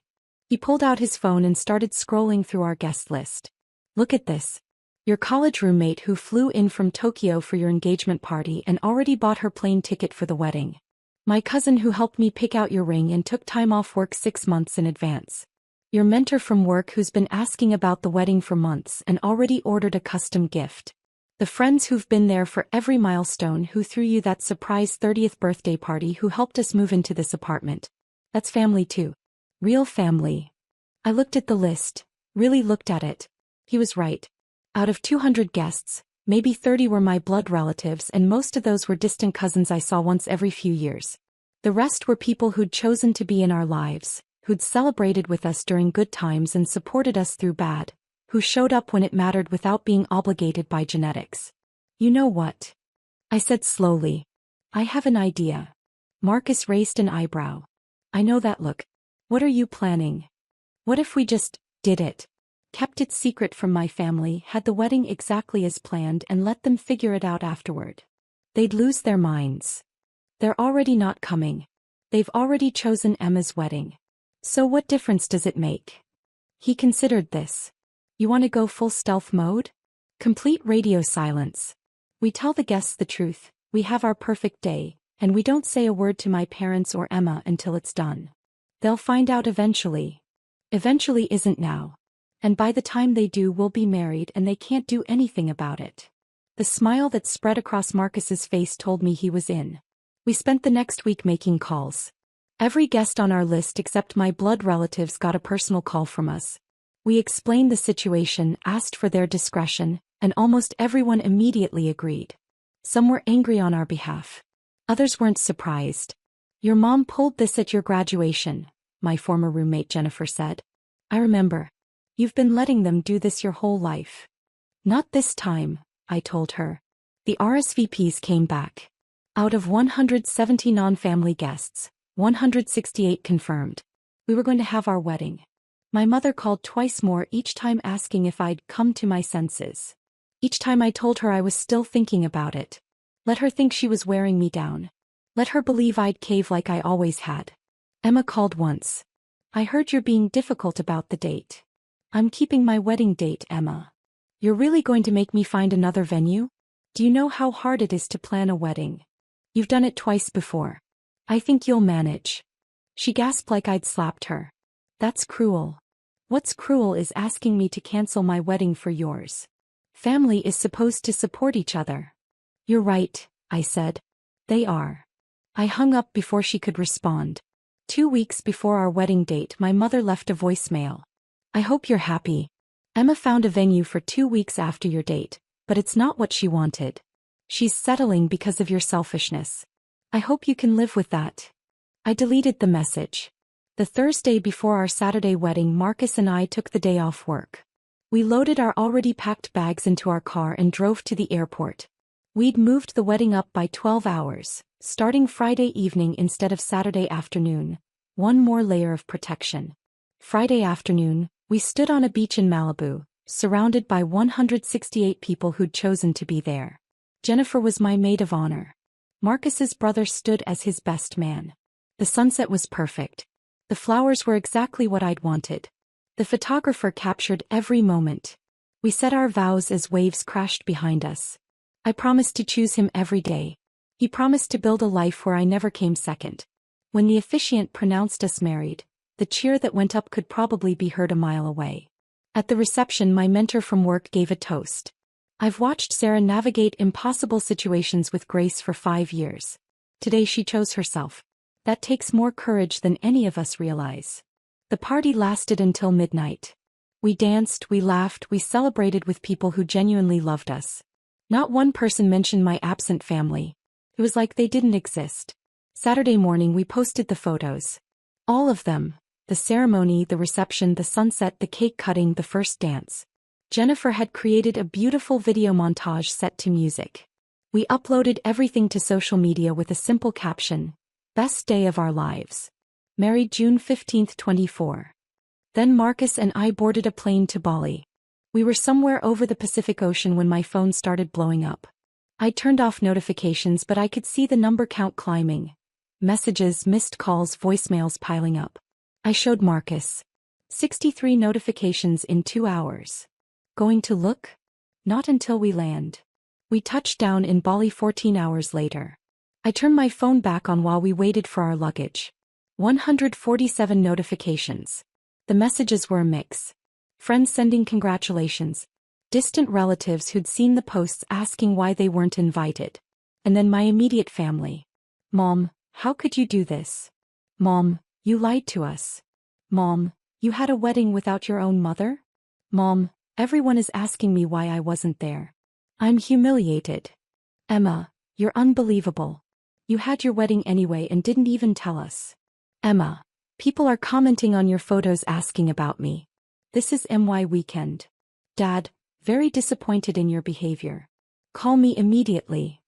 He pulled out his phone and started scrolling through our guest list. Look at this. Your college roommate who flew in from Tokyo for your engagement party and already bought her plane ticket for the wedding. My cousin who helped me pick out your ring and took time off work 6 months in advance. Your mentor from work who's been asking about the wedding for months and already ordered a custom gift. The friends who've been there for every milestone, who threw you that surprise 30th birthday party, who helped us move into this apartment. That's family too. Real family. I looked at the list, really looked at it. He was right. Out of 200 guests, maybe 30 were my blood relatives, and most of those were distant cousins I saw once every few years. The rest were people who'd chosen to be in our lives, who'd celebrated with us during good times and supported us through bad, who showed up when it mattered without being obligated by genetics. You know what? I said slowly. I have an idea. Marcus raised an eyebrow. I know that look. What are you planning? What if we just did it? Kept it secret from my family, had the wedding exactly as planned, and let them figure it out afterward. They'd lose their minds. They're already not coming. They've already chosen Emma's wedding. So what difference does it make? He considered this. You want to go full stealth mode? Complete radio silence. We tell the guests the truth, we have our perfect day, and we don't say a word to my parents or Emma until it's done. They'll find out eventually. Eventually isn't now. And by the time they do, we'll be married and they can't do anything about it. The smile that spread across Marcus's face told me he was in. We spent the next week making calls. Every guest on our list except my blood relatives got a personal call from us. We explained the situation, asked for their discretion, and almost everyone immediately agreed. Some were angry on our behalf. Others weren't surprised. Your mom pulled this at your graduation, my former roommate Jennifer said. I remember. You've been letting them do this your whole life. Not this time, I told her. The RSVPs came back. Out of 170 non-family guests, 168 confirmed. We were going to have our wedding. My mother called twice more, each time asking if I'd come to my senses. Each time I told her I was still thinking about it. Let her think she was wearing me down. Let her believe I'd cave like I always had. Emma called once. I heard you're being difficult about the date. I'm keeping my wedding date, Emma. You're really going to make me find another venue? Do you know how hard it is to plan a wedding? You've done it twice before. I think you'll manage. She gasped like I'd slapped her. That's cruel. What's cruel is asking me to cancel my wedding for yours. Family is supposed to support each other. You're right, I said. They are. I hung up before she could respond. 2 weeks before our wedding date, my mother left a voicemail. I hope you're happy. Emma found a venue for 2 weeks after your date, but it's not what she wanted. She's settling because of your selfishness. I hope you can live with that. I deleted the message. The Thursday before our Saturday wedding, Marcus and I took the day off work. We loaded our already packed bags into our car and drove to the airport. We'd moved the wedding up by 12 hours, starting Friday evening instead of Saturday afternoon. One more layer of protection. Friday afternoon, we stood on a beach in Malibu, surrounded by 168 people who'd chosen to be there. Jennifer was my maid of honor. Marcus's brother stood as his best man. The sunset was perfect. The flowers were exactly what I'd wanted. The photographer captured every moment. We said our vows as waves crashed behind us. I promised to choose him every day. He promised to build a life where I never came second. When the officiant pronounced us married, the cheer that went up could probably be heard a mile away. At the reception, my mentor from work gave a toast. I've watched Sarah navigate impossible situations with grace for 5 years. Today she chose herself. That takes more courage than any of us realize. The party lasted until midnight. We danced, we laughed, we celebrated with people who genuinely loved us. Not one person mentioned my absent family. It was like they didn't exist. Saturday morning we posted the photos. All of them. The ceremony, the reception, the sunset, the cake cutting, the first dance. Jennifer had created a beautiful video montage set to music. We uploaded everything to social media with a simple caption: "Best day of our lives. Married June 15, 24. Then Marcus and I boarded a plane to Bali. We were somewhere over the Pacific Ocean when my phone started blowing up. I turned off notifications, but I could see the number count climbing. Messages, missed calls, voicemails piling up. I showed Marcus. 63 notifications in 2 hours. Going to look? Not until we land. We touched down in Bali 14 hours later. I turned my phone back on while we waited for our luggage. 147 notifications. The messages were a mix. Friends sending congratulations. Distant relatives who'd seen the posts asking why they weren't invited. And then my immediate family. Mom, how could you do this? Mom, you lied to us. Mom, you had a wedding without your own mother? Mom, everyone is asking me why I wasn't there. I'm humiliated. Emma, you're unbelievable. You had your wedding anyway and didn't even tell us. Emma, people are commenting on your photos asking about me. This is MY weekend. Dad, very disappointed in your behavior. Call me immediately.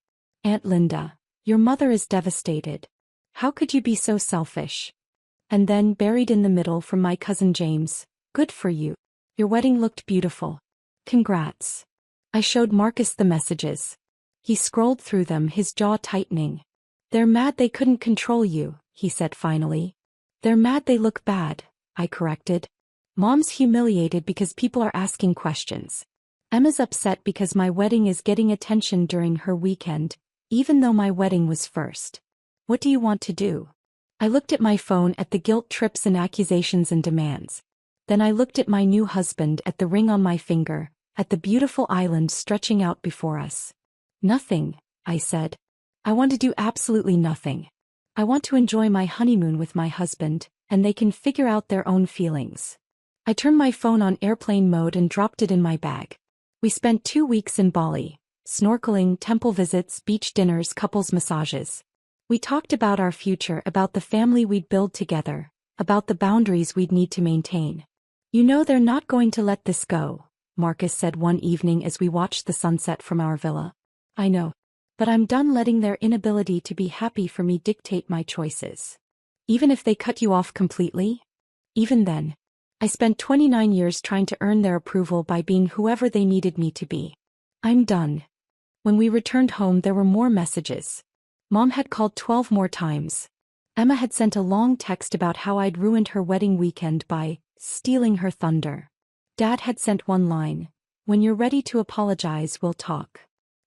Aunt Linda, your mother is devastated. How could you be so selfish? And then buried in the middle from my cousin James, good for you. Your wedding looked beautiful. Congrats. I showed Marcus the messages. He scrolled through them, his jaw tightening. They're mad they couldn't control you, he said finally. They're mad they look bad, I corrected. Mom's humiliated because people are asking questions. Emma's upset because my wedding is getting attention during her weekend, even though my wedding was first. What do you want to do? I looked at my phone at the guilt trips and accusations and demands. Then I looked at my new husband, at the ring on my finger, at the beautiful island stretching out before us. Nothing, I said. I want to do absolutely nothing. I want to enjoy my honeymoon with my husband, and they can figure out their own feelings. I turned my phone on airplane mode and dropped it in my bag. We spent 2 weeks in Bali, snorkeling, temple visits, beach dinners, couples massages. We talked about our future, about the family we'd build together, about the boundaries we'd need to maintain. You know they're not going to let this go, Marcus said one evening as we watched the sunset from our villa. I know. But I'm done letting their inability to be happy for me dictate my choices. Even if they cut you off completely? Even then. I spent 29 years trying to earn their approval by being whoever they needed me to be. I'm done. When we returned home, there were more messages. Mom had called 12 more times. Emma had sent a long text about how I'd ruined her wedding weekend by stealing her thunder. Dad had sent one line: "When you're ready to apologize, we'll talk."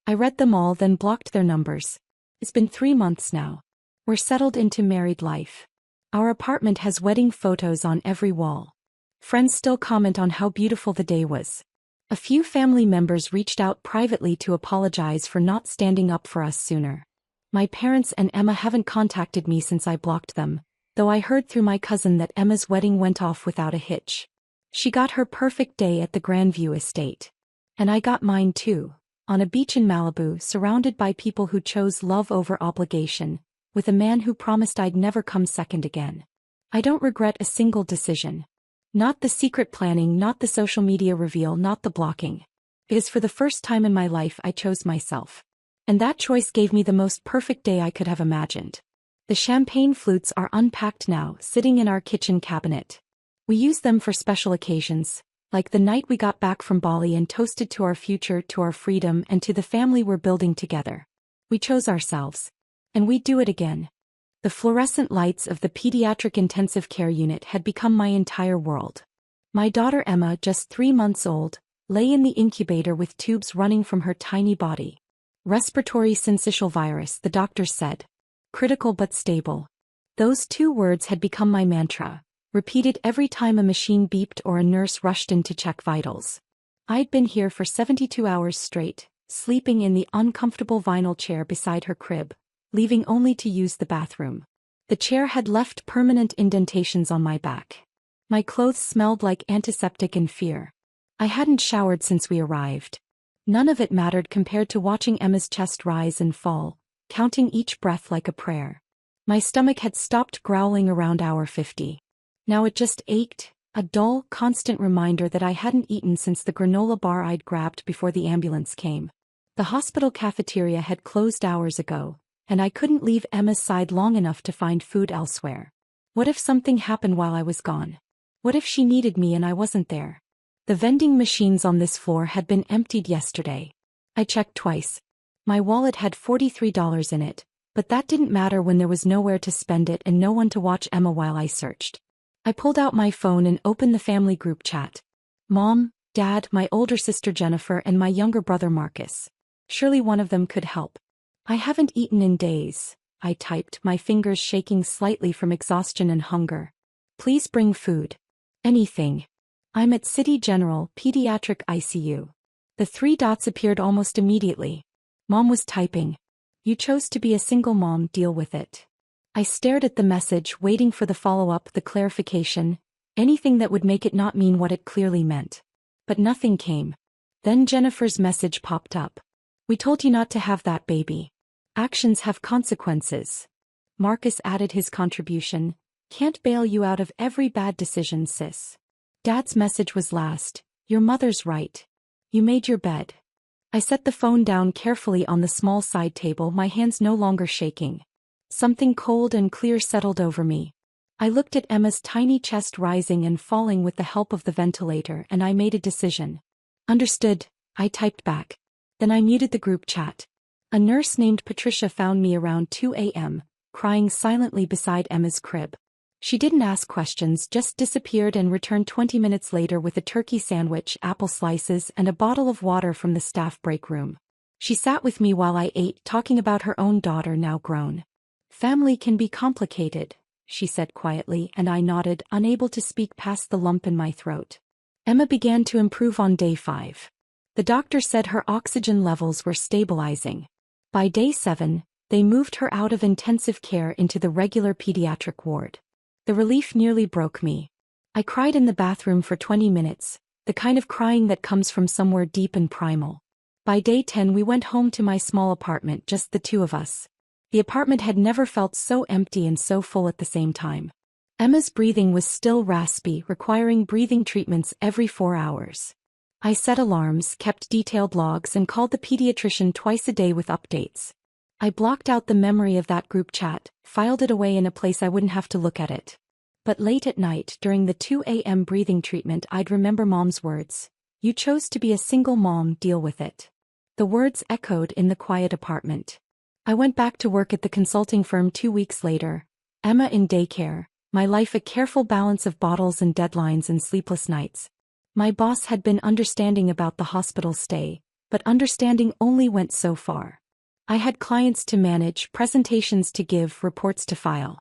I read them all, then blocked their numbers. It's been 3 months now. We're settled into married life. Our apartment has wedding photos on every wall. Friends still comment on how beautiful the day was. A few family members reached out privately to apologize for not standing up for us sooner. My parents and Emma haven't contacted me since I blocked them, though I heard through my cousin that Emma's wedding went off without a hitch. She got her perfect day at the Grandview estate. And I got mine too, on a beach in Malibu, surrounded by people who chose love over obligation, with a man who promised I'd never come second again. I don't regret a single decision. Not the secret planning, not the social media reveal, not the blocking. Because for the first time in my life I chose myself. And that choice gave me the most perfect day I could have imagined. The champagne flutes are unpacked now, sitting in our kitchen cabinet. We use them for special occasions, like the night we got back from Bali and toasted to our future, to our freedom, and to the family we're building together. We chose ourselves. And we'd do it again. The fluorescent lights of the pediatric intensive care unit had become my entire world. My daughter Emma, just 3 months old, lay in the incubator with tubes running from her tiny body. Respiratory syncytial virus, the doctors said. Critical but stable. Those 2 words had become my mantra, repeated every time a machine beeped or a nurse rushed in to check vitals. I'd been here for 72 hours straight, sleeping in the uncomfortable vinyl chair beside her crib, leaving only to use the bathroom. The chair had left permanent indentations on my back. My clothes smelled like antiseptic and fear. I hadn't showered since we arrived. None of it mattered compared to watching Emma's chest rise and fall, counting each breath like a prayer. My stomach had stopped growling around hour 50. Now it just ached, a dull, constant reminder that I hadn't eaten since the granola bar I'd grabbed before the ambulance came. The hospital cafeteria had closed hours ago, and I couldn't leave Emma's side long enough to find food elsewhere. What if something happened while I was gone? What if she needed me and I wasn't there? The vending machines on this floor had been emptied yesterday. I checked twice. My wallet had $43 in it, but that didn't matter when there was nowhere to spend it and no one to watch Emma while I searched. I pulled out my phone and opened the family group chat. Mom, Dad, my older sister Jennifer, and my younger brother Marcus. Surely one of them could help. I haven't eaten in days, I typed, my fingers shaking slightly from exhaustion and hunger. Please bring food. Anything. I'm at City General, Pediatric ICU. The 3 dots appeared almost immediately. Mom was typing. You chose to be a single mom, deal with it. I stared at the message, waiting for the follow-up, the clarification, anything that would make it not mean what it clearly meant. But nothing came. Then Jennifer's message popped up. We told you not to have that baby. Actions have consequences. Marcus added his contribution. Can't bail you out of every bad decision, sis. Dad's message was last. Your mother's right. You made your bed. I set the phone down carefully on the small side table, my hands no longer shaking. Something cold and clear settled over me. I looked at Emma's tiny chest rising and falling with the help of the ventilator, and I made a decision. Understood, I typed back. Then I muted the group chat. A nurse named Patricia found me around 2 a.m., crying silently beside Emma's crib. She didn't ask questions, just disappeared and returned 20 minutes later with a turkey sandwich, apple slices, and a bottle of water from the staff break room. She sat with me while I ate, talking about her own daughter, now grown. Family can be complicated, she said quietly, and I nodded, unable to speak past the lump in my throat. Emma began to improve on day 5. The doctor said her oxygen levels were stabilizing. By day 7, they moved her out of intensive care into the regular pediatric ward. The relief nearly broke me. I cried in the bathroom for 20 minutes, the kind of crying that comes from somewhere deep and primal. By day 10 we went home to my small apartment, just the 2 of us. The apartment had never felt so empty and so full at the same time. Emma's breathing was still raspy, requiring breathing treatments every 4 hours. I set alarms, kept detailed logs, and called the pediatrician twice a day with updates. I blocked out the memory of that group chat, filed it away in a place I wouldn't have to look at it. But late at night, during the 2 a.m. breathing treatment, I'd remember Mom's words. You chose to be a single mom, deal with it. The words echoed in the quiet apartment. I went back to work at the consulting firm 2 weeks later. Emma in daycare, my life a careful balance of bottles and deadlines and sleepless nights. My boss had been understanding about the hospital stay, but understanding only went so far. I had clients to manage, presentations to give, reports to file.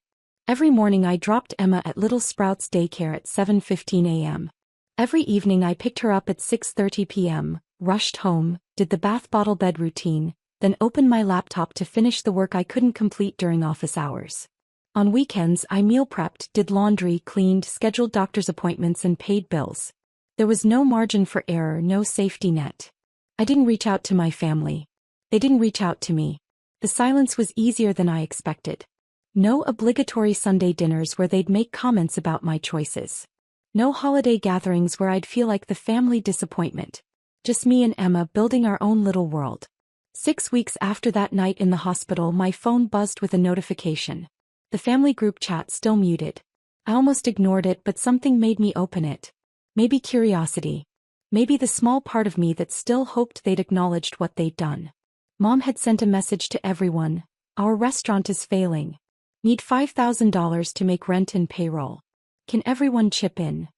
Every morning I dropped Emma at Little Sprouts daycare at 7:15 a.m. Every evening I picked her up at 6:30 p.m., rushed home, did the bath bottle bed routine, then opened my laptop to finish the work I couldn't complete during office hours. On weekends I meal prepped, did laundry, cleaned, scheduled doctor's appointments and paid bills. There was no margin for error, no safety net. I didn't reach out to my family. They didn't reach out to me. The silence was easier than I expected. No obligatory Sunday dinners where they'd make comments about my choices. No holiday gatherings where I'd feel like the family disappointment. Just me and Emma building our own little world. 6 weeks after that night in the hospital, my phone buzzed with a notification. The family group chat still muted. I almost ignored it, but something made me open it. Maybe curiosity. Maybe the small part of me that still hoped they'd acknowledged what they'd done. Mom had sent a message to everyone. Our restaurant is failing. Need $5,000 to make rent and payroll. Can everyone chip in?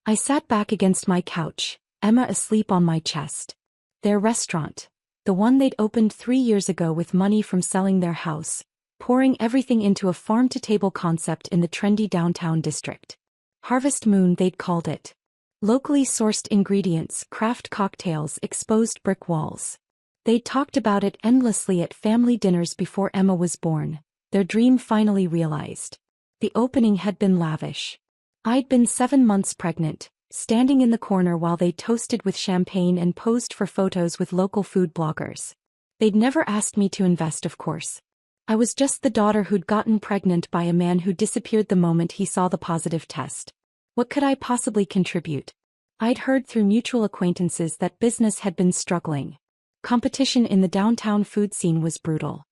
I sat back against my couch, Emma asleep on my chest. Their restaurant. The one they'd opened 3 years ago with money from selling their house, pouring everything into a farm-to-table concept in the trendy downtown district. Harvest Moon, they'd called it. Locally sourced ingredients, craft cocktails, exposed brick walls. They'd talked about it endlessly at family dinners before Emma was born, their dream finally realized. The opening had been lavish. I'd been 7 months pregnant, standing in the corner while they toasted with champagne and posed for photos with local food bloggers. They'd never asked me to invest, of course. I was just the daughter who'd gotten pregnant by a man who disappeared the moment he saw the positive test. What could I possibly contribute? I'd heard through mutual acquaintances that business had been struggling. Competition in the downtown food scene was brutal.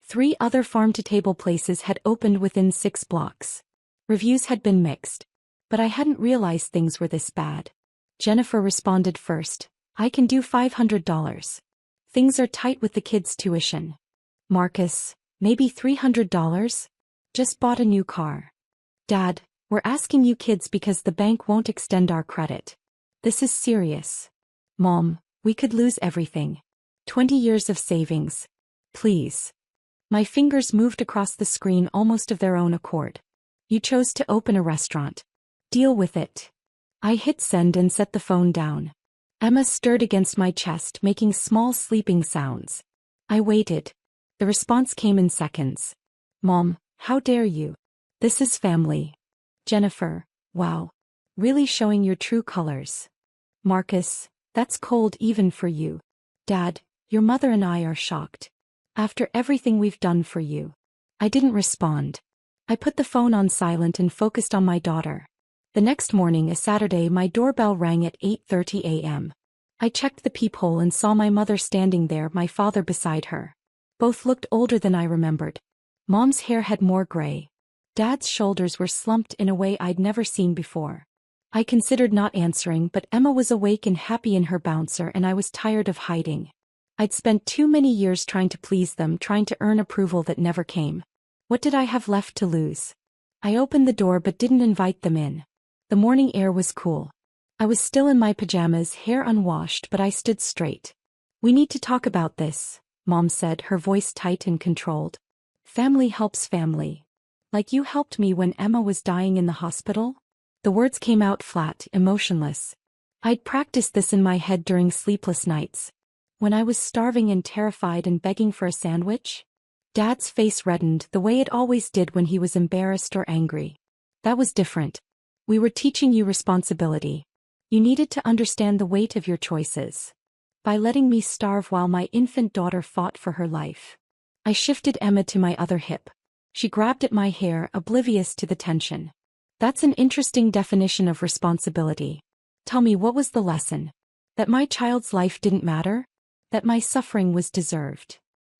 3 other farm-to-table places had opened within 6 blocks. Reviews had been mixed. But I hadn't realized things were this bad. Jennifer responded first. I can do $500. Things are tight with the kids' tuition. Marcus, maybe $300? Just bought a new car. Dad, we're asking you kids because the bank won't extend our credit. This is serious. Mom, we could lose everything. 20 years of savings. Please. My fingers moved across the screen almost of their own accord. You chose to open a restaurant. Deal with it. I hit send and set the phone down. Emma stirred against my chest, making small sleeping sounds. I waited. The response came in seconds. Mom, how dare you? This is family. Jennifer, wow. Really showing your true colors. Marcus, that's cold even for you. Dad, your mother and I are shocked. After everything we've done for you. I didn't respond. I put the phone on silent and focused on my daughter. The next morning, a Saturday, my doorbell rang at 8:30 a.m. I checked the peephole and saw my mother standing there, my father beside her. Both looked older than I remembered. Mom's hair had more gray. Dad's shoulders were slumped in a way I'd never seen before. I considered not answering, but Emma was awake and happy in her bouncer, and I was tired of hiding. I'd spent too many years trying to please them, trying to earn approval that never came. What did I have left to lose? I opened the door but didn't invite them in. The morning air was cool. I was still in my pajamas, hair unwashed, but I stood straight. We need to talk about this, Mom said, her voice tight and controlled. Family helps family. Like you helped me when Emma was dying in the hospital? The words came out flat, emotionless. I'd practiced this in my head during sleepless nights. When I was starving and terrified and begging for a sandwich? Dad's face reddened the way it always did when he was embarrassed or angry. That was different. We were teaching you responsibility. You needed to understand the weight of your choices. By letting me starve while my infant daughter fought for her life. I shifted Emma to my other hip. She grabbed at my hair, oblivious to the tension. That's an interesting definition of responsibility. Tell me, what was the lesson? That my child's life didn't matter? That my suffering was deserved?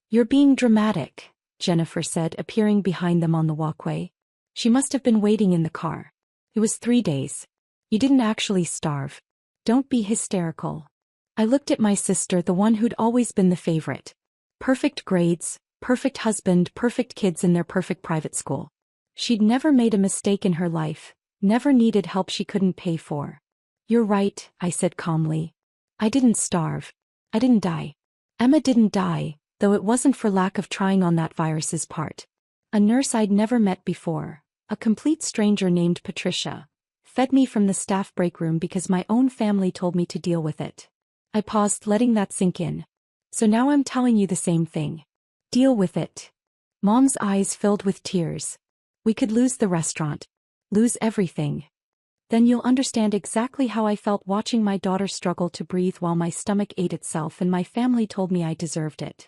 You're being dramatic, Jennifer said, appearing behind them on the walkway. She must have been waiting in the car. It was 3 days. You didn't actually starve. Don't be hysterical. I looked at my sister, the one who'd always been the favorite. Perfect grades, perfect husband, perfect kids in their perfect private school. She'd never made a mistake in her life, never needed help she couldn't pay for. You're right, I said calmly. I didn't starve. I didn't die. Emma didn't die, though it wasn't for lack of trying on that virus's part. A nurse I'd never met before. A complete stranger named Patricia fed me from the staff break room because my own family told me to deal with it. I paused, letting that sink in. So now I'm telling you the same thing. Deal with it. Mom's eyes filled with tears. We could lose the restaurant. Lose everything. Then you'll understand exactly how I felt watching my daughter struggle to breathe while my stomach ate itself and my family told me I deserved it.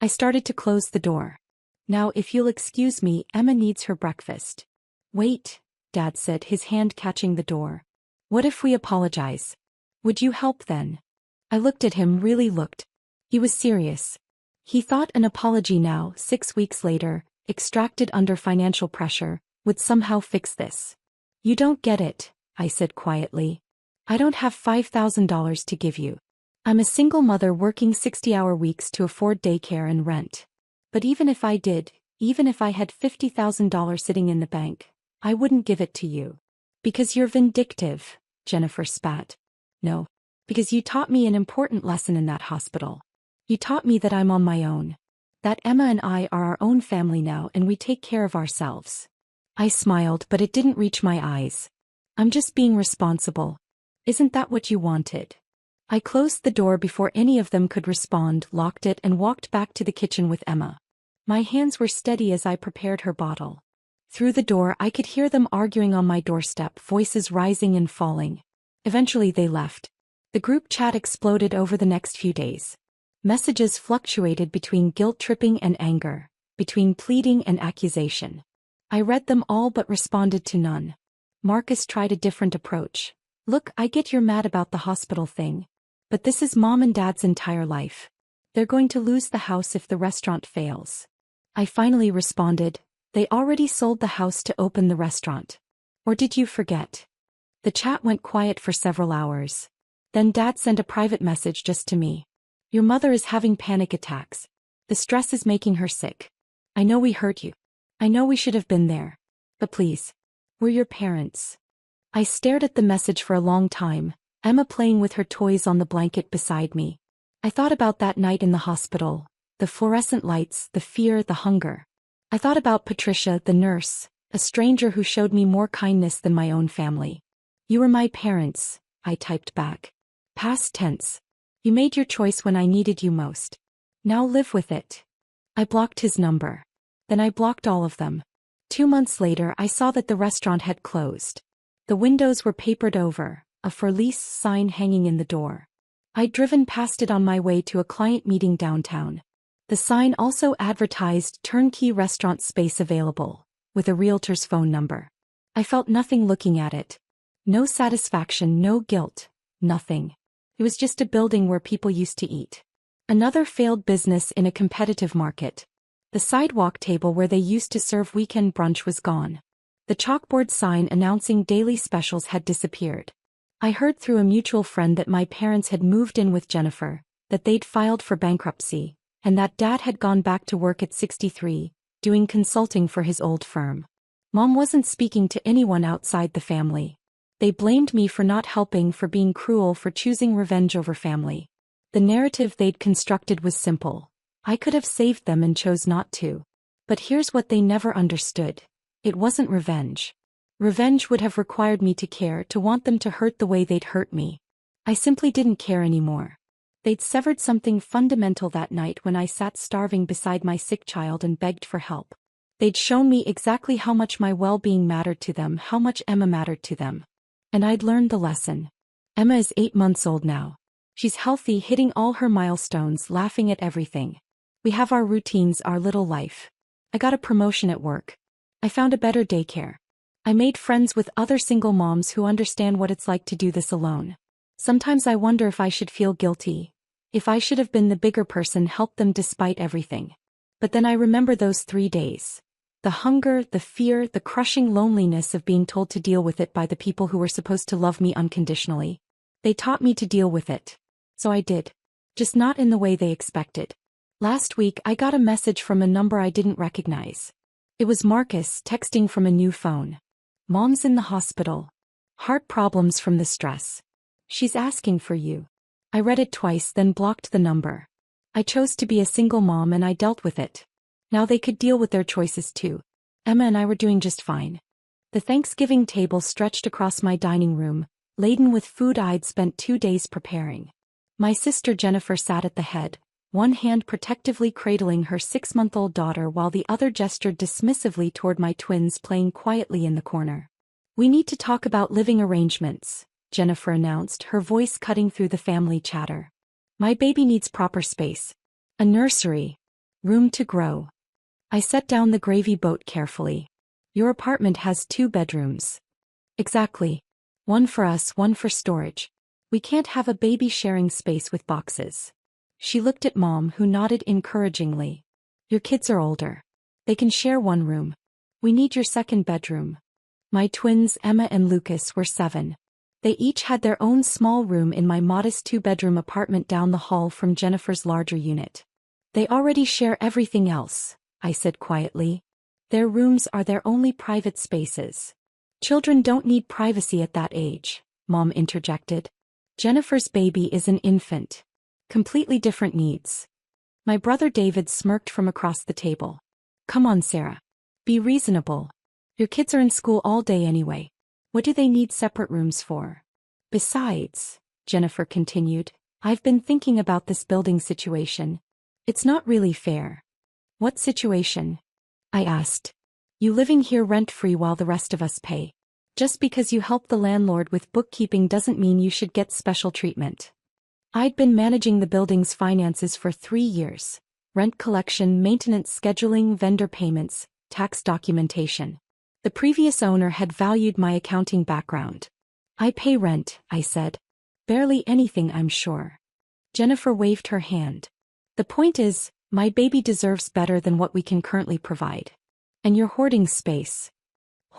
I started to close the door. Now if you'll excuse me, Emma needs her breakfast. Wait, Dad said, his hand catching the door. What if we apologize? Would you help then? I looked at him, really looked. He was serious. He thought an apology now, 6 weeks later, extracted under financial pressure, would somehow fix this. You don't get it, I said quietly. I don't have $5,000 to give you. I'm a single mother working 60-hour weeks to afford daycare and rent. But even if I did, even if I had $50,000 sitting in the bank, I wouldn't give it to you. Because you're vindictive, Jennifer spat. No. Because you taught me an important lesson in that hospital. You taught me that I'm on my own. That Emma and I are our own family now and we take care of ourselves. I smiled, but it didn't reach my eyes. I'm just being responsible. Isn't that what you wanted? I closed the door before any of them could respond, locked it, and walked back to the kitchen with Emma. My hands were steady as I prepared her bottle. Through the door I could hear them arguing on my doorstep, voices rising and falling. Eventually they left. The group chat exploded over the next few days. Messages fluctuated between guilt-tripping and anger, between pleading and accusation. I read them all but responded to none. Marcus tried a different approach. Look, I get you're mad about the hospital thing. But this is Mom and Dad's entire life. They're going to lose the house if the restaurant fails. I finally responded, they already sold the house to open the restaurant. Or did you forget? The chat went quiet for several hours. Then Dad sent a private message just to me. Your mother is having panic attacks. The stress is making her sick. I know we hurt you. I know we should have been there. But please. We're your parents. I stared at the message for a long time, Emma playing with her toys on the blanket beside me. I thought about that night in the hospital, the fluorescent lights, the fear, the hunger. I thought about Patricia, the nurse, a stranger who showed me more kindness than my own family. You were my parents, I typed back. Past tense. You made your choice when I needed you most. Now live with it. I blocked his number. Then I blocked all of them. 2 months later I saw that the restaurant had closed. The windows were papered over, a for lease sign hanging in the door. I'd driven past it on my way to a client meeting downtown. The sign also advertised turnkey restaurant space available, with a realtor's phone number. I felt nothing looking at it. No satisfaction, no guilt, nothing. It was just a building where people used to eat. Another failed business in a competitive market. The sidewalk table where they used to serve weekend brunch was gone. The chalkboard sign announcing daily specials had disappeared. I heard through a mutual friend that my parents had moved in with Jennifer, that they'd filed for bankruptcy, and that Dad had gone back to work at 63, doing consulting for his old firm. Mom wasn't speaking to anyone outside the family. They blamed me for not helping, for being cruel, for choosing revenge over family. The narrative they'd constructed was simple. I could have saved them and chose not to. But here's what they never understood. It wasn't revenge. Revenge would have required me to care, to want them to hurt the way they'd hurt me. I simply didn't care anymore. They'd severed something fundamental that night when I sat starving beside my sick child and begged for help. They'd shown me exactly how much my well-being mattered to them, how much Emma mattered to them. And I'd learned the lesson. Emma is 8 months old now. She's healthy, hitting all her milestones, laughing at everything. We have our routines, our little life. I got a promotion at work. I found a better daycare. I made friends with other single moms who understand what it's like to do this alone. Sometimes I wonder if I should feel guilty, if I should have been the bigger person, helped them despite everything. But then I remember those 3 days. The hunger, the fear, the crushing loneliness of being told to deal with it by the people who were supposed to love me unconditionally. They taught me to deal with it. So I did. Just not in the way they expected. Last week I got a message from a number I didn't recognize. It was Marcus texting from a new phone. Mom's in the hospital. Heart problems from the stress. She's asking for you. I read it twice, then blocked the number. I chose to be a single mom and I dealt with it. Now they could deal with their choices too. Emma and I were doing just fine. The Thanksgiving table stretched across my dining room, laden with food I'd spent 2 days preparing. My sister Jennifer sat at the head, one hand protectively cradling her 6-month-old daughter while the other gestured dismissively toward my twins playing quietly in the corner. "We need to talk about living arrangements," Jennifer announced, her voice cutting through the family chatter. "My baby needs proper space. A nursery. Room to grow." I set down the gravy boat carefully. "Your apartment has 2 bedrooms." "Exactly. One for us, one for storage. We can't have a baby sharing space with boxes." She looked at Mom, who nodded encouragingly. "Your kids are older. They can share one room. We need your 2nd bedroom." My twins Emma and Lucas were 7. They each had their own small room in my modest 2-bedroom apartment down the hall from Jennifer's larger unit. "They already share everything else," I said quietly. "Their rooms are their only private spaces." "Children don't need privacy at that age," Mom interjected. "Jennifer's baby is an infant. Completely different needs." My brother David smirked from across the table. "Come on, Sarah. Be reasonable. Your kids are in school all day anyway. What do they need separate rooms for? Besides," Jennifer continued, "I've been thinking about this building situation. It's not really fair." "What situation?" I asked. "You living here rent-free while the rest of us pay. Just because you help the landlord with bookkeeping doesn't mean you should get special treatment." I'd been managing the building's finances for 3 years. Rent collection, maintenance scheduling, vendor payments, tax documentation. The previous owner had valued my accounting background. "I pay rent," I said. "Barely anything, I'm sure." Jennifer waved her hand. "The point is, my baby deserves better than what we can currently provide. And you're hoarding space."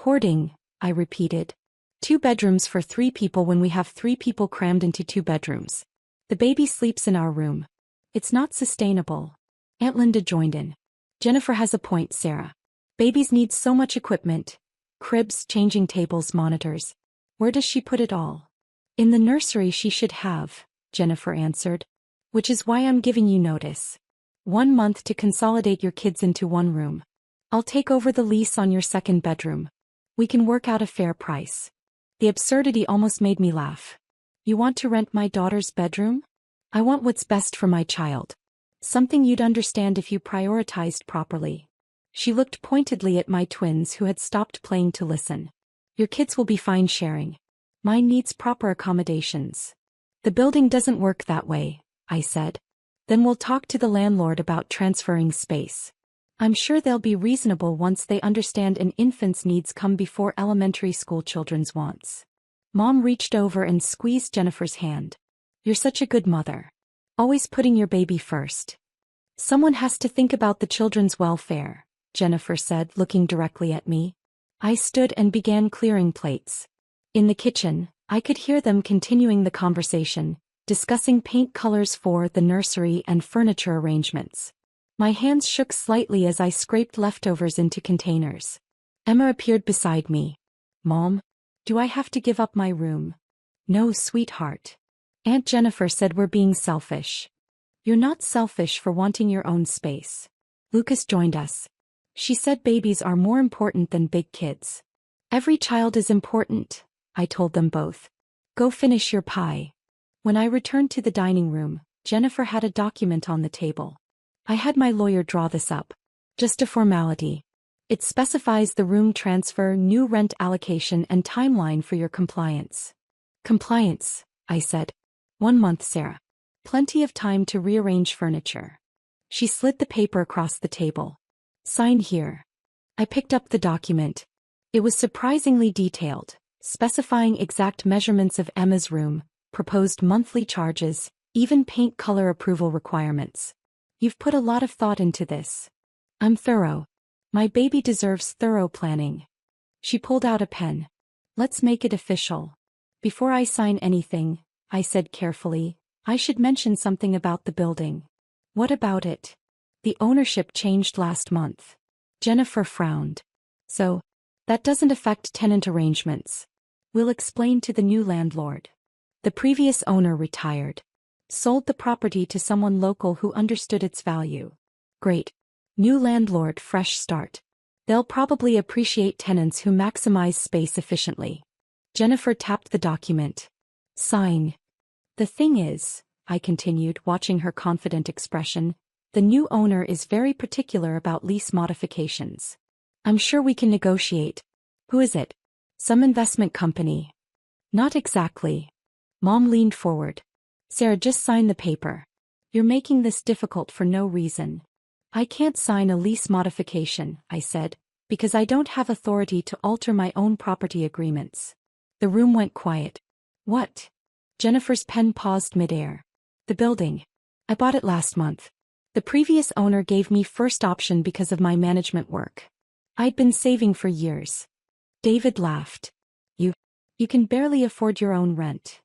"Hoarding," I repeated. 2 bedrooms for 3 people when we have 3 people crammed into 2 bedrooms. The baby sleeps in our room. It's not sustainable." Aunt Linda joined in. "Jennifer has a point, Sarah. Babies need so much equipment. Cribs, changing tables, monitors. Where does she put it all?" "In the nursery she should have," Jennifer answered. "Which is why I'm giving you notice. 1 month to consolidate your kids into 1 room. I'll take over the lease on your 2nd bedroom. We can work out a fair price." The absurdity almost made me laugh. "You want to rent my daughter's bedroom?" "I want what's best for my child. Something you'd understand if you prioritized properly." She looked pointedly at my twins who had stopped playing to listen. "Your kids will be fine sharing. Mine needs proper accommodations." "The building doesn't work that way," I said. "Then we'll talk to the landlord about transferring space. I'm sure they'll be reasonable once they understand an infant's needs come before elementary school children's wants." Mom reached over and squeezed Jennifer's hand. "You're such a good mother. Always putting your baby first." "Someone has to think about the children's welfare," Jennifer said, looking directly at me. I stood and began clearing plates. In the kitchen, I could hear them continuing the conversation, discussing paint colors for the nursery and furniture arrangements. My hands shook slightly as I scraped leftovers into containers. Emma appeared beside me. "Mom, do I have to give up my room?" "No, sweetheart. Aunt Jennifer said we're being selfish." "You're not selfish for wanting your own space." Lucas joined us. "She said babies are more important than big kids." "Every child is important," I told them both. "Go finish your pie." When I returned to the dining room, Jennifer had a document on the table. "I had my lawyer draw this up. Just a formality. It specifies the room transfer, new rent allocation, and timeline for your compliance." "Compliance," I said. 1 month, Sarah. Plenty of time to rearrange furniture." She slid the paper across the table. "Sign here." I picked up the document. It was surprisingly detailed, specifying exact measurements of Emma's room, proposed monthly charges, even paint color approval requirements. "You've put a lot of thought into this." "I'm thorough. My baby deserves thorough planning." She pulled out a pen. "Let's make it official." "Before I sign anything," I said carefully, "I should mention something about the building." "What about it?" "The ownership changed last month." Jennifer frowned. "So, that doesn't affect tenant arrangements." "We'll explain to the new landlord." The previous owner retired. Sold the property to someone local who understood its value. Great. New landlord, fresh start. They'll probably appreciate tenants who maximize space efficiently. Jennifer tapped the document. Sign. The thing is, I continued, watching her confident expression, the new owner is very particular about lease modifications. I'm sure we can negotiate. Who is it? Some investment company. Not exactly. Mom leaned forward. Sarah, just sign the paper. You're making this difficult for no reason. I can't sign a lease modification, I said, because I don't have authority to alter my own property agreements. The room went quiet. What? Jennifer's pen paused midair. The building. I bought it last month. The previous owner gave me first option because of my management work. I'd been saving for years. David laughed. You can barely afford your own rent.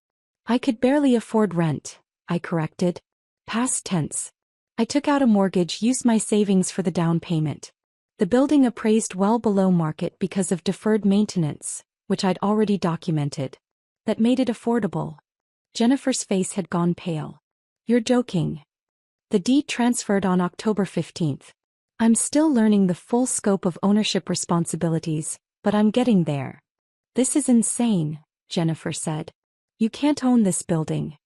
I could barely afford rent, I corrected. Past tense. I took out a mortgage, used my savings for the down payment. The building appraised well below market because of deferred maintenance, which I'd already documented. That made it affordable. Jennifer's face had gone pale. You're joking. The deed transferred on October 15th. I'm still learning the full scope of ownership responsibilities, but I'm getting there. This is insane, Jennifer said. You can't own this building.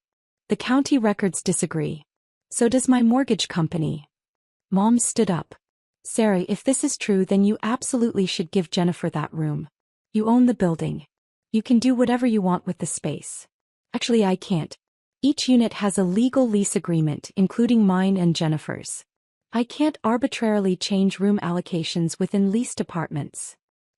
The county records disagree. So does my mortgage company. Mom stood up. Sarah, if this is true, then you absolutely should give Jennifer that room. You own the building. You can do whatever you want with the space. Actually, I can't. Each unit has a legal lease agreement, including mine and Jennifer's. I can't arbitrarily change room allocations within leased apartments.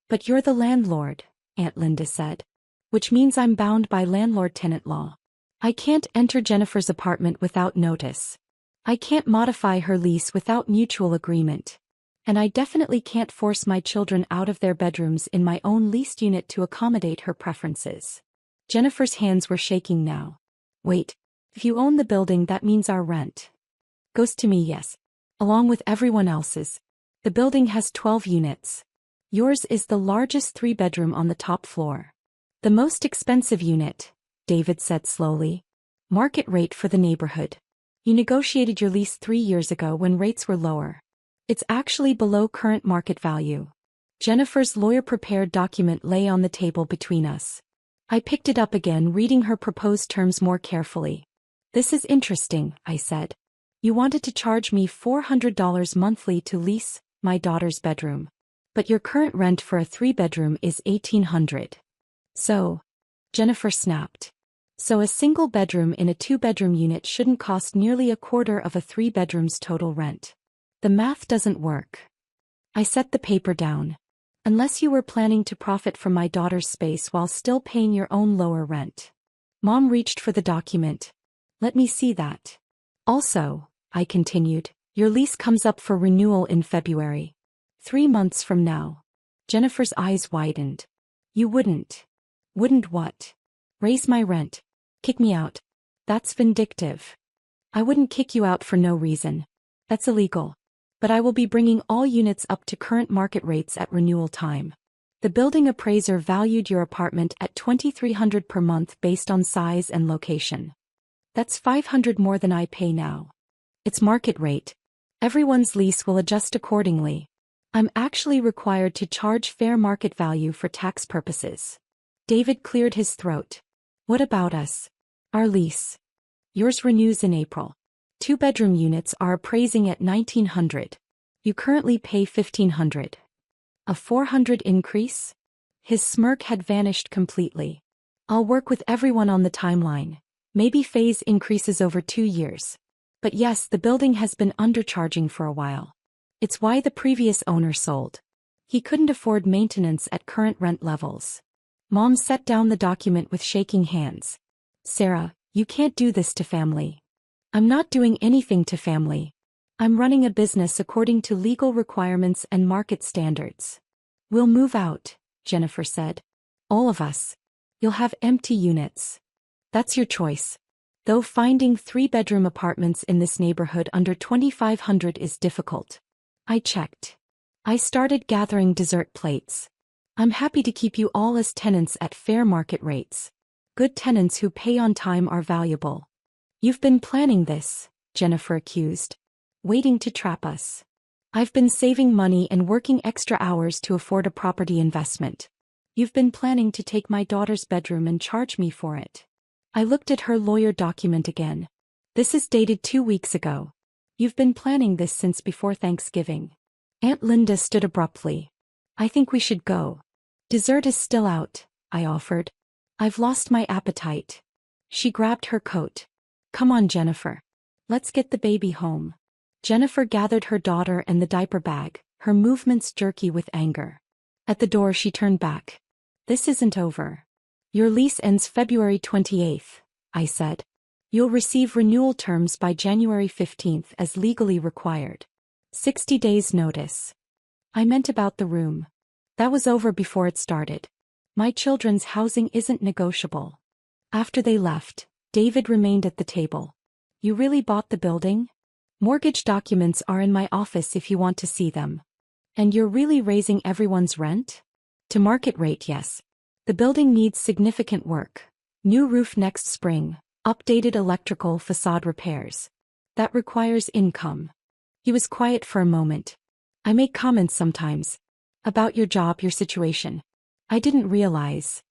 But you're the landlord, Aunt Linda said. Which means I'm bound by landlord-tenant law. I can't enter Jennifer's apartment without notice. I can't modify her lease without mutual agreement. And I definitely can't force my children out of their bedrooms in my own leased unit to accommodate her preferences. Jennifer's hands were shaking now. Wait, if you own the building, that means our rent goes to me, yes. Along with everyone else's. The building has 12 units. Yours is the largest 3-bedroom on the top floor. The most expensive unit, David said slowly. Market rate for the neighborhood. You negotiated your lease 3 years ago when rates were lower. It's actually below current market value. Jennifer's lawyer-prepared document lay on the table between us. I picked it up again, reading her proposed terms more carefully. This is interesting, I said. You wanted to charge me $400 monthly to lease my daughter's bedroom. But your current rent for a 3-bedroom is $1,800. So, Jennifer snapped. So a single bedroom in a 2-bedroom unit shouldn't cost nearly a quarter of a 3-bedroom's total rent. The math doesn't work. I set the paper down. Unless you were planning to profit from my daughter's space while still paying your own lower rent. Mom reached for the document. Let me see that. Also, I continued, your lease comes up for renewal in February. 3 months from now. Jennifer's eyes widened. You wouldn't. Wouldn't what? Raise my rent. Kick me out. That's vindictive. I wouldn't kick you out for no reason. That's illegal. But I will be bringing all units up to current market rates at renewal time. The building appraiser valued your apartment at $2,300 per month based on size and location. That's $500 more than I pay now. It's market rate. Everyone's lease will adjust accordingly. I'm actually required to charge fair market value for tax purposes. David cleared his throat. What about us? Our lease. Yours renews in April. 2-bedroom units are appraising at $1,900. You currently pay $1,500. A $400 increase? His smirk had vanished completely. I'll work with everyone on the timeline. Maybe phase increases over 2 years. But yes, the building has been undercharging for a while. It's why the previous owner sold. He couldn't afford maintenance at current rent levels. Mom set down the document with shaking hands. Sarah, you can't do this to family. I'm not doing anything to family. I'm running a business according to legal requirements and market standards. We'll move out, Jennifer said. All of us. You'll have empty units. That's your choice. Though finding 3-bedroom apartments in this neighborhood under $2,500 is difficult. I checked. I started gathering dessert plates. I'm happy to keep you all as tenants at fair market rates. Good tenants who pay on time are valuable. You've been planning this, Jennifer accused. Waiting to trap us. I've been saving money and working extra hours to afford a property investment. You've been planning to take my daughter's bedroom and charge me for it. I looked at her lawyer document again. This is dated 2 weeks ago. You've been planning this since before Thanksgiving. Aunt Linda stood abruptly. I think we should go. Dessert is still out, I offered. I've lost my appetite. She grabbed her coat. Come on, Jennifer. Let's get the baby home. Jennifer gathered her daughter and the diaper bag, her movements jerky with anger. At the door she turned back. This isn't over. Your lease ends February 28th, I said. You'll receive renewal terms by January 15th as legally required. 60 days notice. I meant about the room. That was over before it started. My children's housing isn't negotiable. After they left, David remained at the table. You really bought the building? Mortgage documents are in my office if you want to see them. And you're really raising everyone's rent? To market rate, yes. The building needs significant work. New roof next spring, updated electrical facade repairs. That requires income. He was quiet for a moment. I make comments sometimes. About your job, your situation. I didn't realize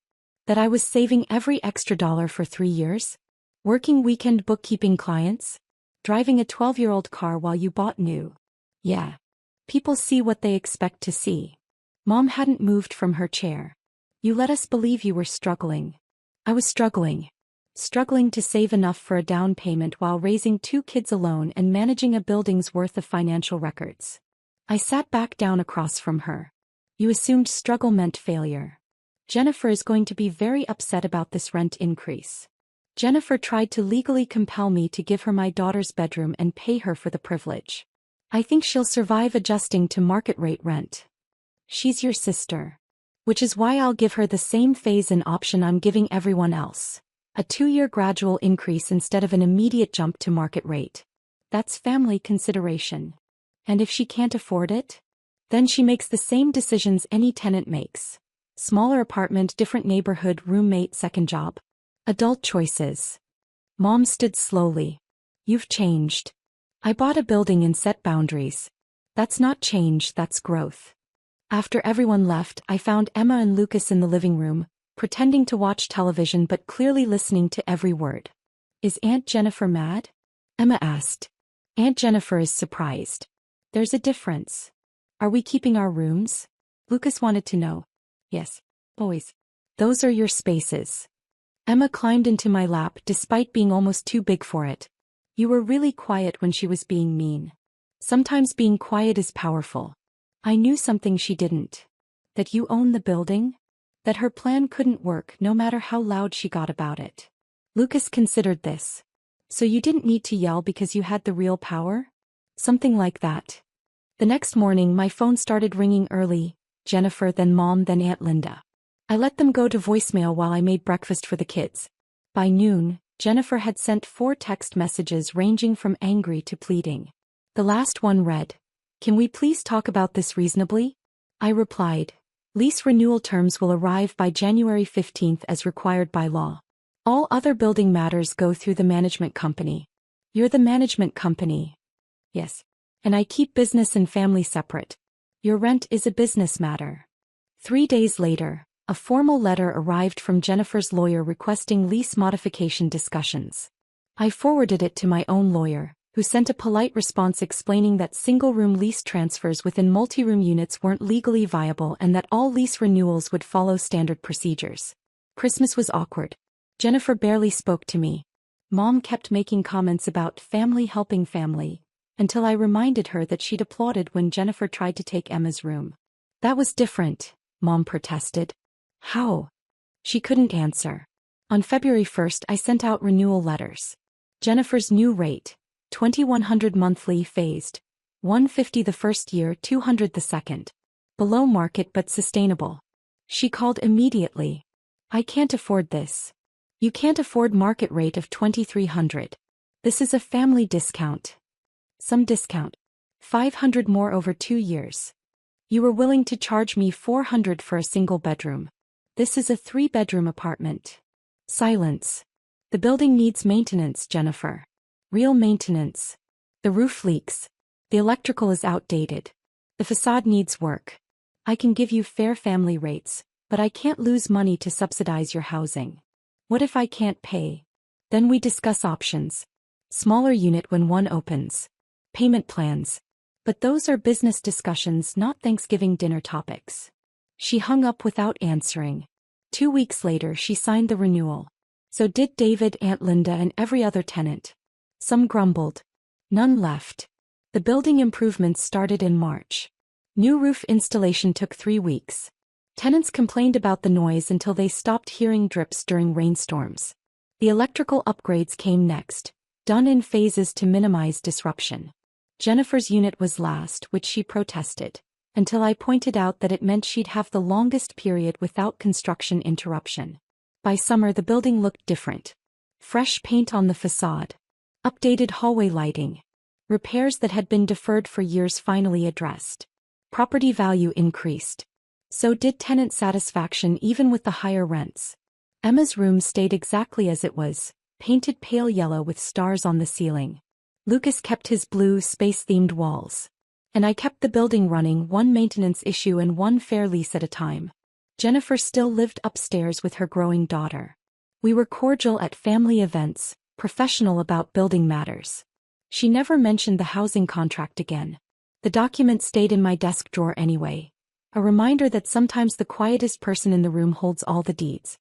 that I was saving every extra dollar for 3 years. Working weekend bookkeeping clients. Driving a 12-year-old car while you bought new. Yeah. People see what they expect to see. Mom hadn't moved from her chair. You let us believe you were struggling. I was struggling. Struggling to save enough for a down payment while raising 2 kids alone and managing a building's worth of financial records. I sat back down across from her. You assumed struggle meant failure. Jennifer is going to be very upset about this rent increase. Jennifer tried to legally compel me to give her my daughter's bedroom and pay her for the privilege. I think she'll survive adjusting to market rate rent. She's your sister. Which is why I'll give her the same phase-in option I'm giving everyone else. A 2-year gradual increase instead of an immediate jump to market rate. That's family consideration. And if she can't afford it? Then she makes the same decisions any tenant makes. Smaller apartment, different neighborhood, roommate, second job. Adult choices. Mom stood slowly. You've changed. I bought a building and set boundaries. That's not change, that's growth. After everyone left, I found Emma and Lucas in the living room, pretending to watch television but clearly listening to every word. Is Aunt Jennifer mad? Emma asked. Aunt Jennifer is surprised. There's a difference. Are we keeping our rooms? Lucas wanted to know. Yes, boys. Those are your spaces. Emma climbed into my lap despite being almost too big for it. You were really quiet when she was being mean. Sometimes being quiet is powerful. I knew something she didn't. That you own the building? That her plan couldn't work no matter how loud she got about it. Lucas considered this. So you didn't need to yell because you had the real power? Something like that. The next morning my phone started ringing early, Jennifer, then Mom, then Aunt Linda. I let them go to voicemail while I made breakfast for the kids. By noon, Jennifer had sent 4 text messages ranging from angry to pleading. The last one read, "Can we please talk about this reasonably?" I replied, "Lease renewal terms will arrive by January 15th as required by law. All other building matters go through the management company." You're the management company. Yes. And I keep business and family separate. Your rent is a business matter. 3 days later, a formal letter arrived from Jennifer's lawyer requesting lease modification discussions. I forwarded it to my own lawyer, who sent a polite response explaining that single-room lease transfers within multi-room units weren't legally viable and that all lease renewals would follow standard procedures. Christmas was awkward. Jennifer barely spoke to me. Mom kept making comments about family helping family, until I reminded her that she'd applauded when Jennifer tried to take Emma's room. That was different, Mom protested. How? She couldn't answer. On February 1st I sent out renewal letters. Jennifer's new rate, $2,100 monthly phased, $150 the first year, $200 the second. Below market but sustainable. She called immediately. I can't afford this. You can't afford market rate of $2,300. This is a family discount. Some discount. $500 more over 2 years. You were willing to charge me $400 for a single bedroom. This is a 3-bedroom apartment. Silence. The building needs maintenance, Jennifer. Real maintenance. The roof leaks. The electrical is outdated. The facade needs work. I can give you fair family rates, but I can't lose money to subsidize your housing. What if I can't pay? Then we discuss options. Smaller unit when one opens. Payment plans. But those are business discussions, not Thanksgiving dinner topics. She hung up without answering. 2 weeks later she signed the renewal. So did David, Aunt Linda and every other tenant. Some grumbled. None left. The building improvements started in March. New roof installation took 3 weeks. Tenants complained about the noise until they stopped hearing drips during rainstorms. The electrical upgrades came next, done in phases to minimize disruption. Jennifer's unit was last, which she protested, until I pointed out that it meant she'd have the longest period without construction interruption. By summer the building looked different. Fresh paint on the facade. Updated hallway lighting. Repairs that had been deferred for years finally addressed. Property value increased. So did tenant satisfaction even with the higher rents. Emma's room stayed exactly as it was, painted pale yellow with stars on the ceiling. Lucas kept his blue space-themed walls. And I kept the building running, one maintenance issue and one fair lease at a time. Jennifer still lived upstairs with her growing daughter. We were cordial at family events, professional about building matters. She never mentioned the housing contract again. The document stayed in my desk drawer anyway. A reminder that sometimes the quietest person in the room holds all the deeds.